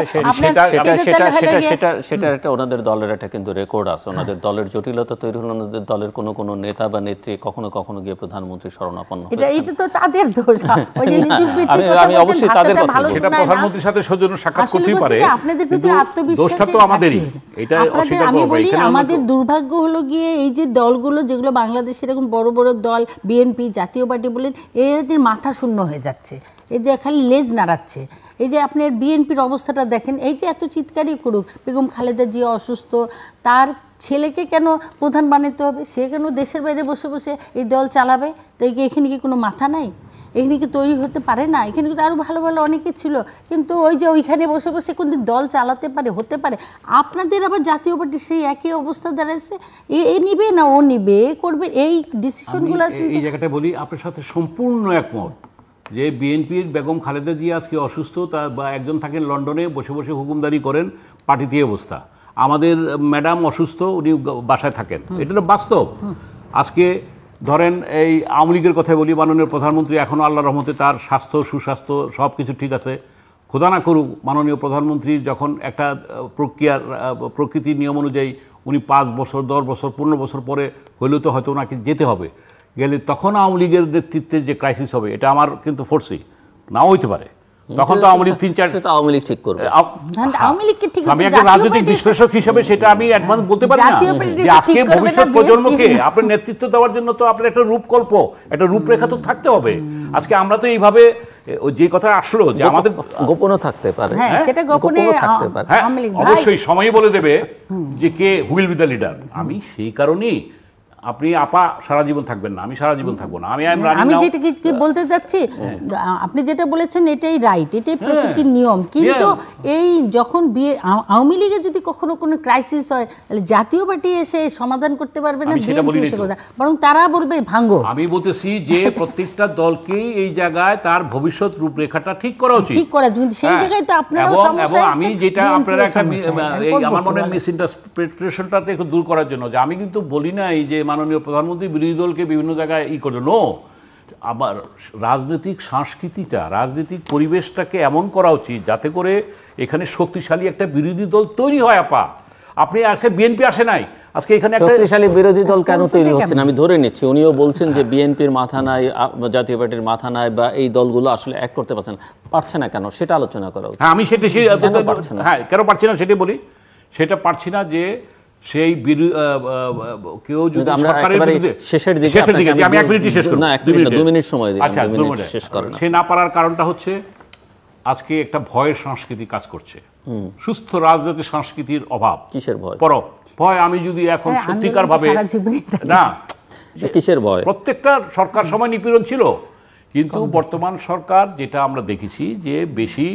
সেটার একটা ওনাদের দলের একটা কিন্তু রেকর্ড আছে, ওনাদের দলের জটিলতা তৈরি হলো, ওনাদের দলের কোনো নেতা বা নেত্রী কখনো কখনো গিয়ে প্রধানমন্ত্রী শরণাপন্ন হয়েছে। এটা তো তাদের দোষ। আমি অবশ্যই তাদের কথা, সেটা প্রধানমন্ত্রীর সাথে সৌজন্য সাক্ষাৎ করতেই পারে, আপনাদের ভিতরে আত্মবিশ্বাস তো আমাদেরই। এটা আমি বলি আমাদের দুর্ভাগ্য হলো গিয়ে এই যে দলগুলো যেগুলো বাংলাদেশের এখন বড় বড় দল, বিএনপি, জাতীয় পার্টি বলেন, এদের মাথা শূন্য হয়ে যাচ্ছে, এদের খালি লেজ নাড়াচ্ছে। এই যে আপনার বিএনপির অবস্থাটা দেখেন, এই যে এত চিৎকারই করুক বেগম খালেদা জিয়া অসুস্থ, তার ছেলেকে কেন প্রধান বানাতে হবে? সে কেন দেশের বাইরে বসে বসে এই দল চালাবে? তো এখানে কি কোনো মাথা নাই? এখানে কি তৈরি হতে পারে না? এখানে কিন্তু আরও ভালো ভালো অনেকে ছিল, কিন্তু ওই যে ওইখানে বসে বসে কোন দিন দল চালাতে পারে, হতে পারে। আপনাদের আবার জাতীয় পার্টি সেই একই অবস্থা দাঁড়াচ্ছে, এ নিবে না ও নিবে, এ করবে, এই ডিসিশনগুলো। এই জায়গাটা বলি আপনার সাথে সম্পূর্ণ একমত যে বিএনপির বেগম খালেদা জিয়া আজকে অসুস্থ, তা বা একজন থাকেন লন্ডনে বসে বসে হুকুমদারি করেন, পার্টিতে অবস্থা। আমাদের ম্যাডাম অসুস্থ, উনি বাসায় থাকেন, এটা তো বাস্তব। আজকে ধরেন এই আওয়ামী লীগের কথাই বলি, মাননীয় প্রধানমন্ত্রী এখনও আল্লাহর রহমতে তার স্বাস্থ্য সুস্বাস্থ্য সব কিছু ঠিক আছে, খোদা না করুক মাননীয় প্রধানমন্ত্রীর যখন একটা প্রকৃতির নিয়ম অনুযায়ী উনি 5 বছর 10 বছর 15 বছর পরে হইলেও তো হয়তো ওনাকে যেতে হবে, গেলে তখন আওয়ামী লীগের নেতৃত্বের যে ক্রাইসিস হবে এটা আমার কিন্তু ফোর্সই নাও হইতে পারে। তখন তো আওয়ামী লীগ 3-4 আওয়ামী লীগ ঠিক করবে। আওয়ামী লীগকে ঠিক আমি একটা রাজনৈতিক বিশ্লেষক হিসেবে সেটা আমি অ্যাডভান্স বলতে পারি না যে আজকে ভবিষ্যৎ প্রজন্মকে আপনার নেতৃত্ব দেওয়ার জন্য তো আপনার একটা রূপকল্প একটা রূপরেখা তো থাকতে হবে। আজকে আমরা তো এইভাবে যে কথা আসলো যে আমাদের গোপনও থাকতে পারে, সেটা গোপনে থাকতে পারে, অবশ্যই সময় বলে দেবে যে কে হুইল বি দ্য লিডার। আমি সেই কারণেই আপনি আপা সারা জীবন থাকবেন না, আমি সারা জীবন থাকবো না। আমি যেটা কি বলতে যাচ্ছি, আপনি যেটা বলেছেন এটাই রাইট, এটাই প্রকৃতির নিয়ম। কিন্তু এই যখন আওয়ামী লীগে যদি কখনো কোনো ক্রাইসিস হয় তাহলে জাতীয় পার্টি এসে সমাধান করতে পারবে না, বিএনপি এসে কথা, বরং তারা বলবে ভাঙ্গো। আমি বলতেছি যে প্রত্যেকটা দলকেই এই জায়গায় তার ভবিষ্যৎ রূপরেখাটা ঠিক করা উচিত, ঠিক করা। সেই জায়গায় তো আপনারাও সমস্যা। এবং আমি যেটা আপনারা একটা আমার মনে হয় মিসইন্টারপ্রিটেশনটাতে একটু দূর করার জন্য, যে আমি কিন্তু বলি নাই যে মাননীয় প্রধানমন্ত্রী বিরোধী দলকে বিভিন্ন জায়গায় করবে। নো, আবার রাজনৈতিক সংস্কৃতিটা রাজনৈতিক পরিবেশটাকে এমন করা উচিত যাতে করে এখানে শক্তিশালী একটা বিরোধী দল তৈরি হয়। আপনি আজকে বিএনপি আসে নাই, আজকে এখানে একটা শক্তিশালী বিরোধী দল কেন তৈরি হচ্ছে না আমি ধরে নিচ্ছি। উনিও বলছেন যে বিএনপির মাথা নাই, জাতীয় পার্টির মাথা নাই, বা এই দলগুলো আসলে এক করতে পারছে না কেন সেটা আলোচনা করা উচিত। হ্যাঁ, আমি সেটা হ্যাঁ কেন পারছি না সেটাই বলি। সেটা পারছি না যে সেই কেউ যদি শেষের দিকে আমি 1 মিনিটই শেষ করব, 2 মিনিট সময় দিন। আচ্ছা, 2 মিনিট শেষ করেন। সে না পারার কারণটা হচ্ছে আজকে একটা ভয়ের সংস্কৃতি কাজ করছে, সুস্থ রাজনৈতিক সংস্কৃতির অভাব। কিসের ভয়? ভয় আমি যদি এখন সত্যিকার ভাবে না, কিসের ভয়? প্রত্যেকটা সরকার সময় নিপীড়ন ছিল, কিন্তু বর্তমান সরকার যেটা আমরা দেখেছি যে বেশি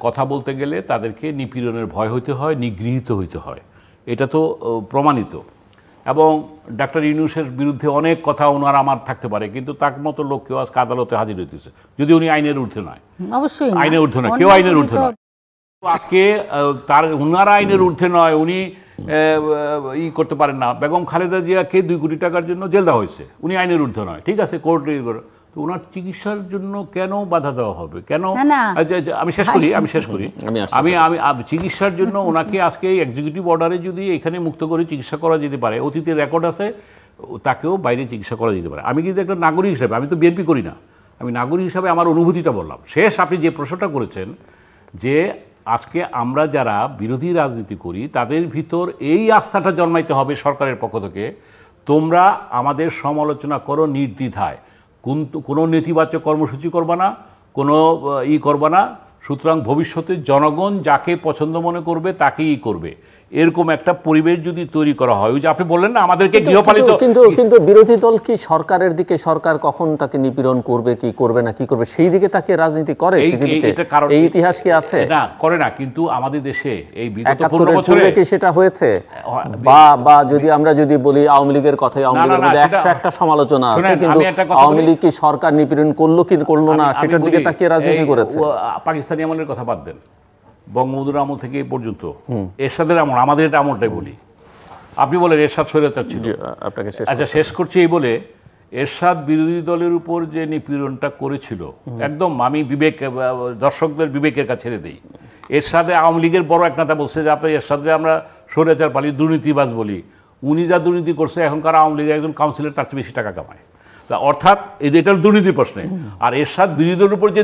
কথা বলতে গেলে তাদেরকে নিপীড়নের ভয় হইতে হয়, নিগৃহীত হইতে হয়, এটা তো প্রমাণিত। এবং ডাক্তার ইউনূসের বিরুদ্ধে অনেক কথা ওনার আমার থাকতে পারে, কিন্তু তার মতো লোক কেউ আজকে আদালতে হাজির হইতেছে, যদি উনি আইনের ঊর্ধ্বে নয়। অবশ্যই আইনের ঊর্ধ্বে নয়, কেউ আইনের ঊর্ধ্বে নয়। আজকে উনার আইনের ঊর্ধ্বে নয়, উনি করতে পারেন না। বেগম খালেদা জিয়াকে 2 কোটি টাকার জন্য জেল দেওয়া হয়েছে, উনি আইনের ঊর্ধ্বে নয়, ঠিক আছে, কোর্ট তো ওনার চিকিৎসার জন্য কেন বাধা দেওয়া হবে? কেন? আমি শেষ করি। আমি চিকিৎসার জন্য ওনাকে আজকে এক্সিকিউটিভ অর্ডারে যদি এখানে মুক্ত করে চিকিৎসা করা যেতে পারে, অতীতের রেকর্ড আছে, তাকেও বাইরে চিকিৎসা করা যেতে পারে। আমি কিন্তু একটা নাগরিক হিসাবে, আমি তো বিএনপি করি না, আমি নাগরিক হিসাবে আমার অনুভূতিটা বললাম। শেষ আপনি যে প্রশ্নটা করেছেন যে আজকে আমরা যারা বিরোধী রাজনীতি করি তাদের ভিতর এই আস্থাটা জন্মাইতে হবে সরকারের পক্ষ থেকে, তোমরা আমাদের সমালোচনা করো নির্দ্বিধায়, কোনো নেতিবাচক কর্মসূচি করবা না, কোনো করবা না। সুতরাং ভবিষ্যতে জনগণ যাকে পছন্দ মনে করবে তাকেই করবে, এরকম একটা পরিবেশ যদি তৈরি করা হয়। ওই যে আপনি বললেন না আমাদেরকে গৃহপালিত, কিন্তু বিরোধী দল কি সরকারের দিকে, সরকার কখন তাকে নিপীড়ন করবে, কি করবে না কি করবে সেই দিকে তাকে রাজনীতি করে? এই ইতিহাস কি আছে? না, করে না। কিন্তু আমাদের দেশে এই বিগত 15 বছরে কি সেটা হয়েছে? বা যদি বলি আওয়ামী লীগের কথাই, আওয়ামী লীগের মধ্যে 101টা সমালোচনা আছে, কিন্তু আওয়ামী লীগ কি সরকার নিপীড়ন করলো কি করলো না সেটার দিকে তাকিয়ে রাজনীতি করেছে। পাকিস্তানি আমলের কথা বাদ দেন, বঙ্গবন্ধুর আমল থেকে এই পর্যন্ত এরশাদের আমল, আমাদের এটা আমলটাই বলি। আপনি বলেন এরশাদ স্বৈরাচার ছিল, আচ্ছা শেষ করছি এই বলে, এরশাদ বিরোধী দলের উপর যে নিপীড়নটা করেছিল, একদম আমি দর্শকদের বিবেকের কাছে ছেড়ে দিই। এরশাদে আওয়ামী লীগের বড় এক নেতা বলছে যে আপনার এরশাদে আমরা স্বৈরাচার পালি, দুর্নীতিবাজ বলি। উনি যা দুর্নীতি করছে এখনকার আওয়ামী লীগের একজন কাউন্সিলর তার চেয়ে বেশি টাকা কামায়, অর্থাৎ এটার দুর্নীতির প্রশ্নে। আর এরশাদ বিরোধী দলের উপর যে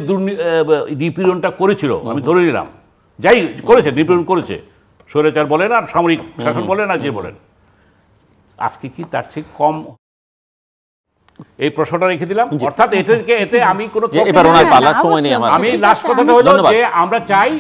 নিপীড়নটা করেছিল, আমি ধরে নিলাম যাই করেছে, নিপীড়ন করেছে, স্বৈরাচার বলেন আর সামরিক শাসন বলেন আর যে বলেন, আজকে কি তার চেয়ে কম? এই প্রশ্নটা রেখে দিলাম। অর্থাৎ এতে আমি কোনো আমি লাস্ট কথাটা হলো যে আমরা চাই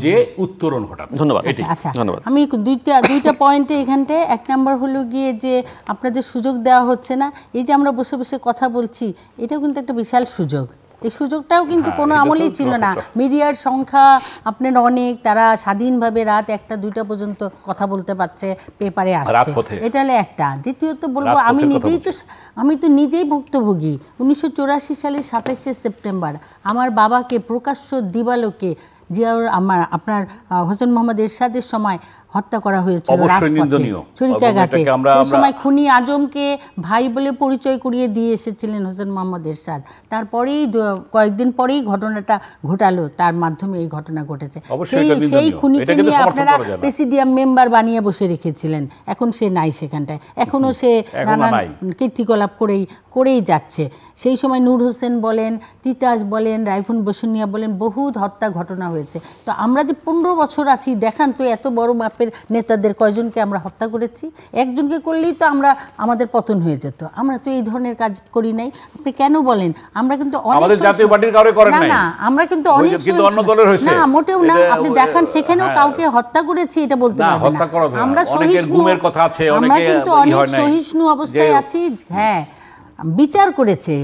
যে উত্তরণ ঘটাতে। ধন্যবাদ। আচ্ছা, আমি দুইটা পয়েন্টে এখানটা, 1 নম্বর হলো গিয়ে যে আপনাদের সুযোগ দেওয়া হচ্ছে না। এই যে আমরা বসে বসে কথা বলছি, এটাও কিন্তু একটা বিশাল সুযোগ। এই সুযোগটাও কিন্তু কোনো আমলেই ছিল না। মিডিয়ার সংখ্যা আপনার অনেক, তারা স্বাধীনভাবে রাত 1টা-2টা পর্যন্ত কথা বলতে পারছে, পেপারে আসছে, এটা হলো একটা। দ্বিতীয়ত বলবো, আমি তো নিজেই ভুক্তভোগী। 1984 সালের 27শে সেপ্টেম্বর আমার বাবাকে প্রকাশ্য দিবালোকে জিয়াউর আপনার হোসেন মোহাম্মদ এরশাদের সময় হত্যা করা হয়েছিল রাজপথে ছুরিকাঘাতে। সেই সময় খুনি আজমকে ভাই বলে পরিচয় করিয়ে দিয়ে এসেছিলেন হোসেন মোহাম্মদ এরশাদ। তারপরেই কয়েকদিন পরেই ঘটনাটা ঘটালো, তার মাধ্যমে এই ঘটনা ঘটেছে। সেই খুনিকে নিয়ে আপনারা প্রেসিডিয়াম মেম্বার বানিয়ে বসে রেখেছিলেন, এখন সে নাই সেখানটায়, এখনও সে নানান কীর্তিকলাপ করেই যাচ্ছে। সেই সময় নূর হোসেন বলেন, তিতাস বলেন, রাইফুন বসুনিয়া বলেন, বহু হত্যা ঘটনা হয়েছে। তো আমরা যে 15 বছর আছি, দেখান তো এত বড় মাপের নেতাদের কয়জনকে আমরা হত্যা করেছি? একজনকে করলেই তো আমাদের পতন হয়ে যেত। আমরা তো এই ধরনের কাজ করি নাই। আপনি কেন বলেন? আমরা কিন্তু না, আমরা কিন্তু অনেক না, মোটেও না। আপনি দেখান সেখানেও কাউকে হত্যা করেছি এটা বলতে পারবেন না। আমরা কিন্তু অনেক সহিষ্ণু অবস্থায় আছি। হ্যাঁ, বিচার করেছে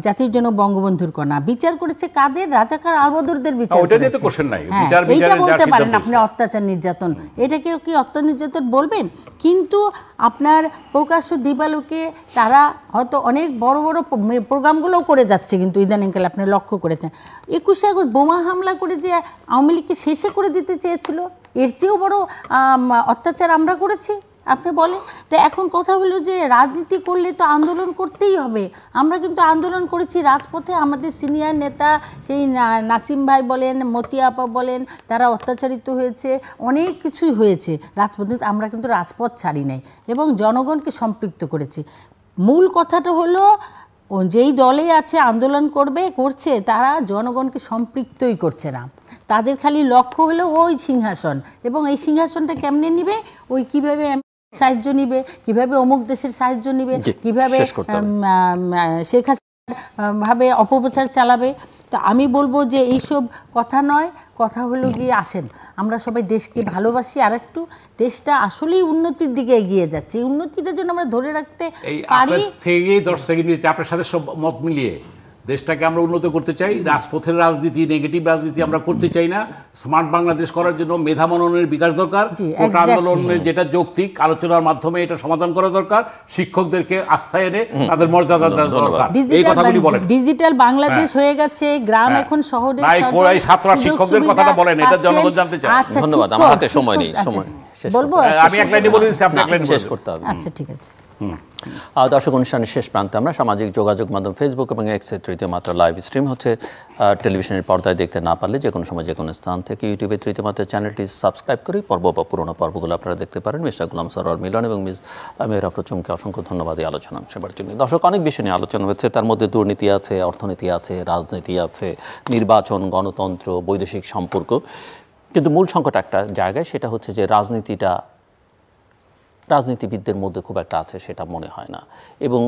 জাতির জন্য বঙ্গবন্ধুর কন্যা, বিচার করেছে কাদের? রাজাকার আলবদরদের বিচার করেছে। এইটা বলতে পারেন আপনি অত্যাচার নির্যাতন, এটাকে কি অত্যাচার নির্যাতন বলবেন? কিন্তু আপনার প্রকাশ্য দিবালোকে তারা হয়তো অনেক বড় বড় প্রোগ্রামগুলোও করে যাচ্ছে, কিন্তু ইদানিংকালে আপনি লক্ষ্য করেছেন 21শে আগস্ট বোমা হামলা করে যে আওয়ামী লীগকে শেষে করে দিতে চেয়েছিল, এর চেয়েও বড় অত্যাচার আমরা করেছি। আপনি বলেন। তো এখন কথা হলো যে রাজনীতি করলে তো আন্দোলন করতেই হবে। আমরা কিন্তু আন্দোলন করেছি রাজপথে, আমাদের সিনিয়র নেতা সেই নাসিম ভাই বলেন, মতিয়া আপা বলেন, তারা অত্যাচারিত হয়েছে, অনেক কিছুই হয়েছে রাজপথে। আমরা কিন্তু রাজপথ ছাড়ি নাই এবং জনগণকে সম্পৃক্ত করেছি। মূল কথাটা হলো যেই দলে আছে আন্দোলন করছে তারা জনগণকে সম্পৃক্তই করছে না। তাদের খালি লক্ষ্য হলো ওই সিংহাসন, এবং এই সিংহাসনটা কেমনে নিবে, ওই কীভাবে সাহায্য নিবে, কিভাবে অমুক দেশের সাহায্য নিবে, কিভাবে শেখ হাসিনা ভাবে অপপ্রচার চালাবে। তো আমি বলবো যে এইসব কথা নয়, কথা হলো গিয়ে আসেন আমরা সবাই দেশকে ভালোবাসি, আর একটু দেশটা আসলেই উন্নতির দিকে এগিয়ে যাচ্ছে। এই উন্নতিটা যেন আমরা ধরে রাখতে পারি। আপনার সাথে সব মত মিলিয়ে দেশটাকে আমরা উন্নত করতে চাই। রাজপথের রাজনীতি, নেগেটিভ রাজনীতি আমরা করতে চাই না। স্মার্ট বাংলাদেশ করার জন্য মেধা মননের বিকাশ দরকার। কোটা আন্দোলনের যেটা যৌক্তিক আলোচনার মাধ্যমে এটা সমাধান করা দরকার। শিক্ষকদেরকে আস্থায় এনে তাদের মর্যাদা দেওয়া দরকার। এই কথাগুলি বলেন। ডিজিটাল বাংলাদেশ হয়ে গেছে, গ্রাম এখন শহরে। ছাত্ররা শিক্ষকদের কথাটা বলেন, এটা জনগণ জানতে চায়। ধন্যবাদ, আমার হাতে সময় নেই, সময় বলবো আমি এক লাইনে বলে দিচ্ছি, আপনি এক লাইনে শেষ করতে হবে। আচ্ছা ঠিক আছে। দর্শক, অনুষ্ঠানের শেষ প্রান্তে আমরা সামাজিক যোগাযোগ মাধ্যম ফেসবুক এবং এক্সের তৃতীয় মাত্রা লাইভ স্ট্রিম হচ্ছে। টেলিভিশনের পর্দায় দেখতে না পারলে যে কোনো সময় যে কোনো স্থান থেকে ইউটিউবে তৃতীয় মাত্রা চ্যানেলটি সাবস্ক্রাইব করে পর্ব বা পুরোনো পর্বগুলো আপনারা দেখতে পারেন। মিস্টার গোলাম সরোয়ার মিলন এবং মিস মেহরা প্রচুমকে অসংখ্য ধন্যবাদ এই আলোচনা সেবার জন্য। দর্শক, অনেক বিষয় নিয়ে আলোচনা হচ্ছে, তার মধ্যে দুর্নীতি আছে, অর্থনীতি আছে, রাজনীতি আছে, নির্বাচন, গণতন্ত্র, বৈদেশিক সম্পর্ক। কিন্তু মূল সংকট একটা জায়গায়, সেটা হচ্ছে যে রাজনীতিবিদদের মধ্যে খুব একটা আছে সেটা মনে হয় না, এবং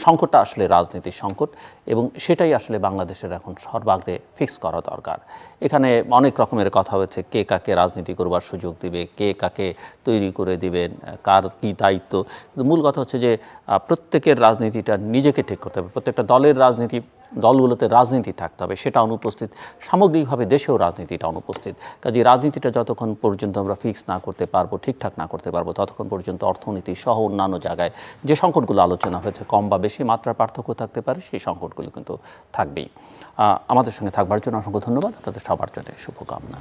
সংকটটা আসলে রাজনীতির সংকট, এবং সেটাই আসলে বাংলাদেশের এখন সর্বাগ্রে ফিক্স করা দরকার। এখানে অনেক রকমের কথা হচ্ছে, কে কাকে রাজনীতি করবার সুযোগ দিবে, কে কাকে তৈরি করে দিবেন, কার কী দায়িত্ব। মূল কথা হচ্ছে যে প্রত্যেকের রাজনীতিটা নিজেকে ঠিক করতে হবে। প্রত্যেকটা দলগুলোতে রাজনীতি থাকতে হবে, সেটা অনুপস্থিত। সামগ্রিকভাবে দেশেও রাজনীতিটা অনুপস্থিত। কাজে রাজনীতিটা যতক্ষণ পর্যন্ত আমরা ফিক্স না করতে পারবো, ঠিকঠাক না করতে পারবো, ততক্ষণ পর্যন্ত অর্থনীতি সহ অন্যান্য জায়গায় যে সংকটগুলো আলোচনা হয়েছে, কম বা বেশি মাত্রার পার্থক্য থাকতে পারে, সেই সংকটগুলো কিন্তু থাকবেই। আমাদের সঙ্গে থাকবার জন্য অসংখ্য ধন্যবাদ। আপনাদের সবার জন্য শুভকামনা।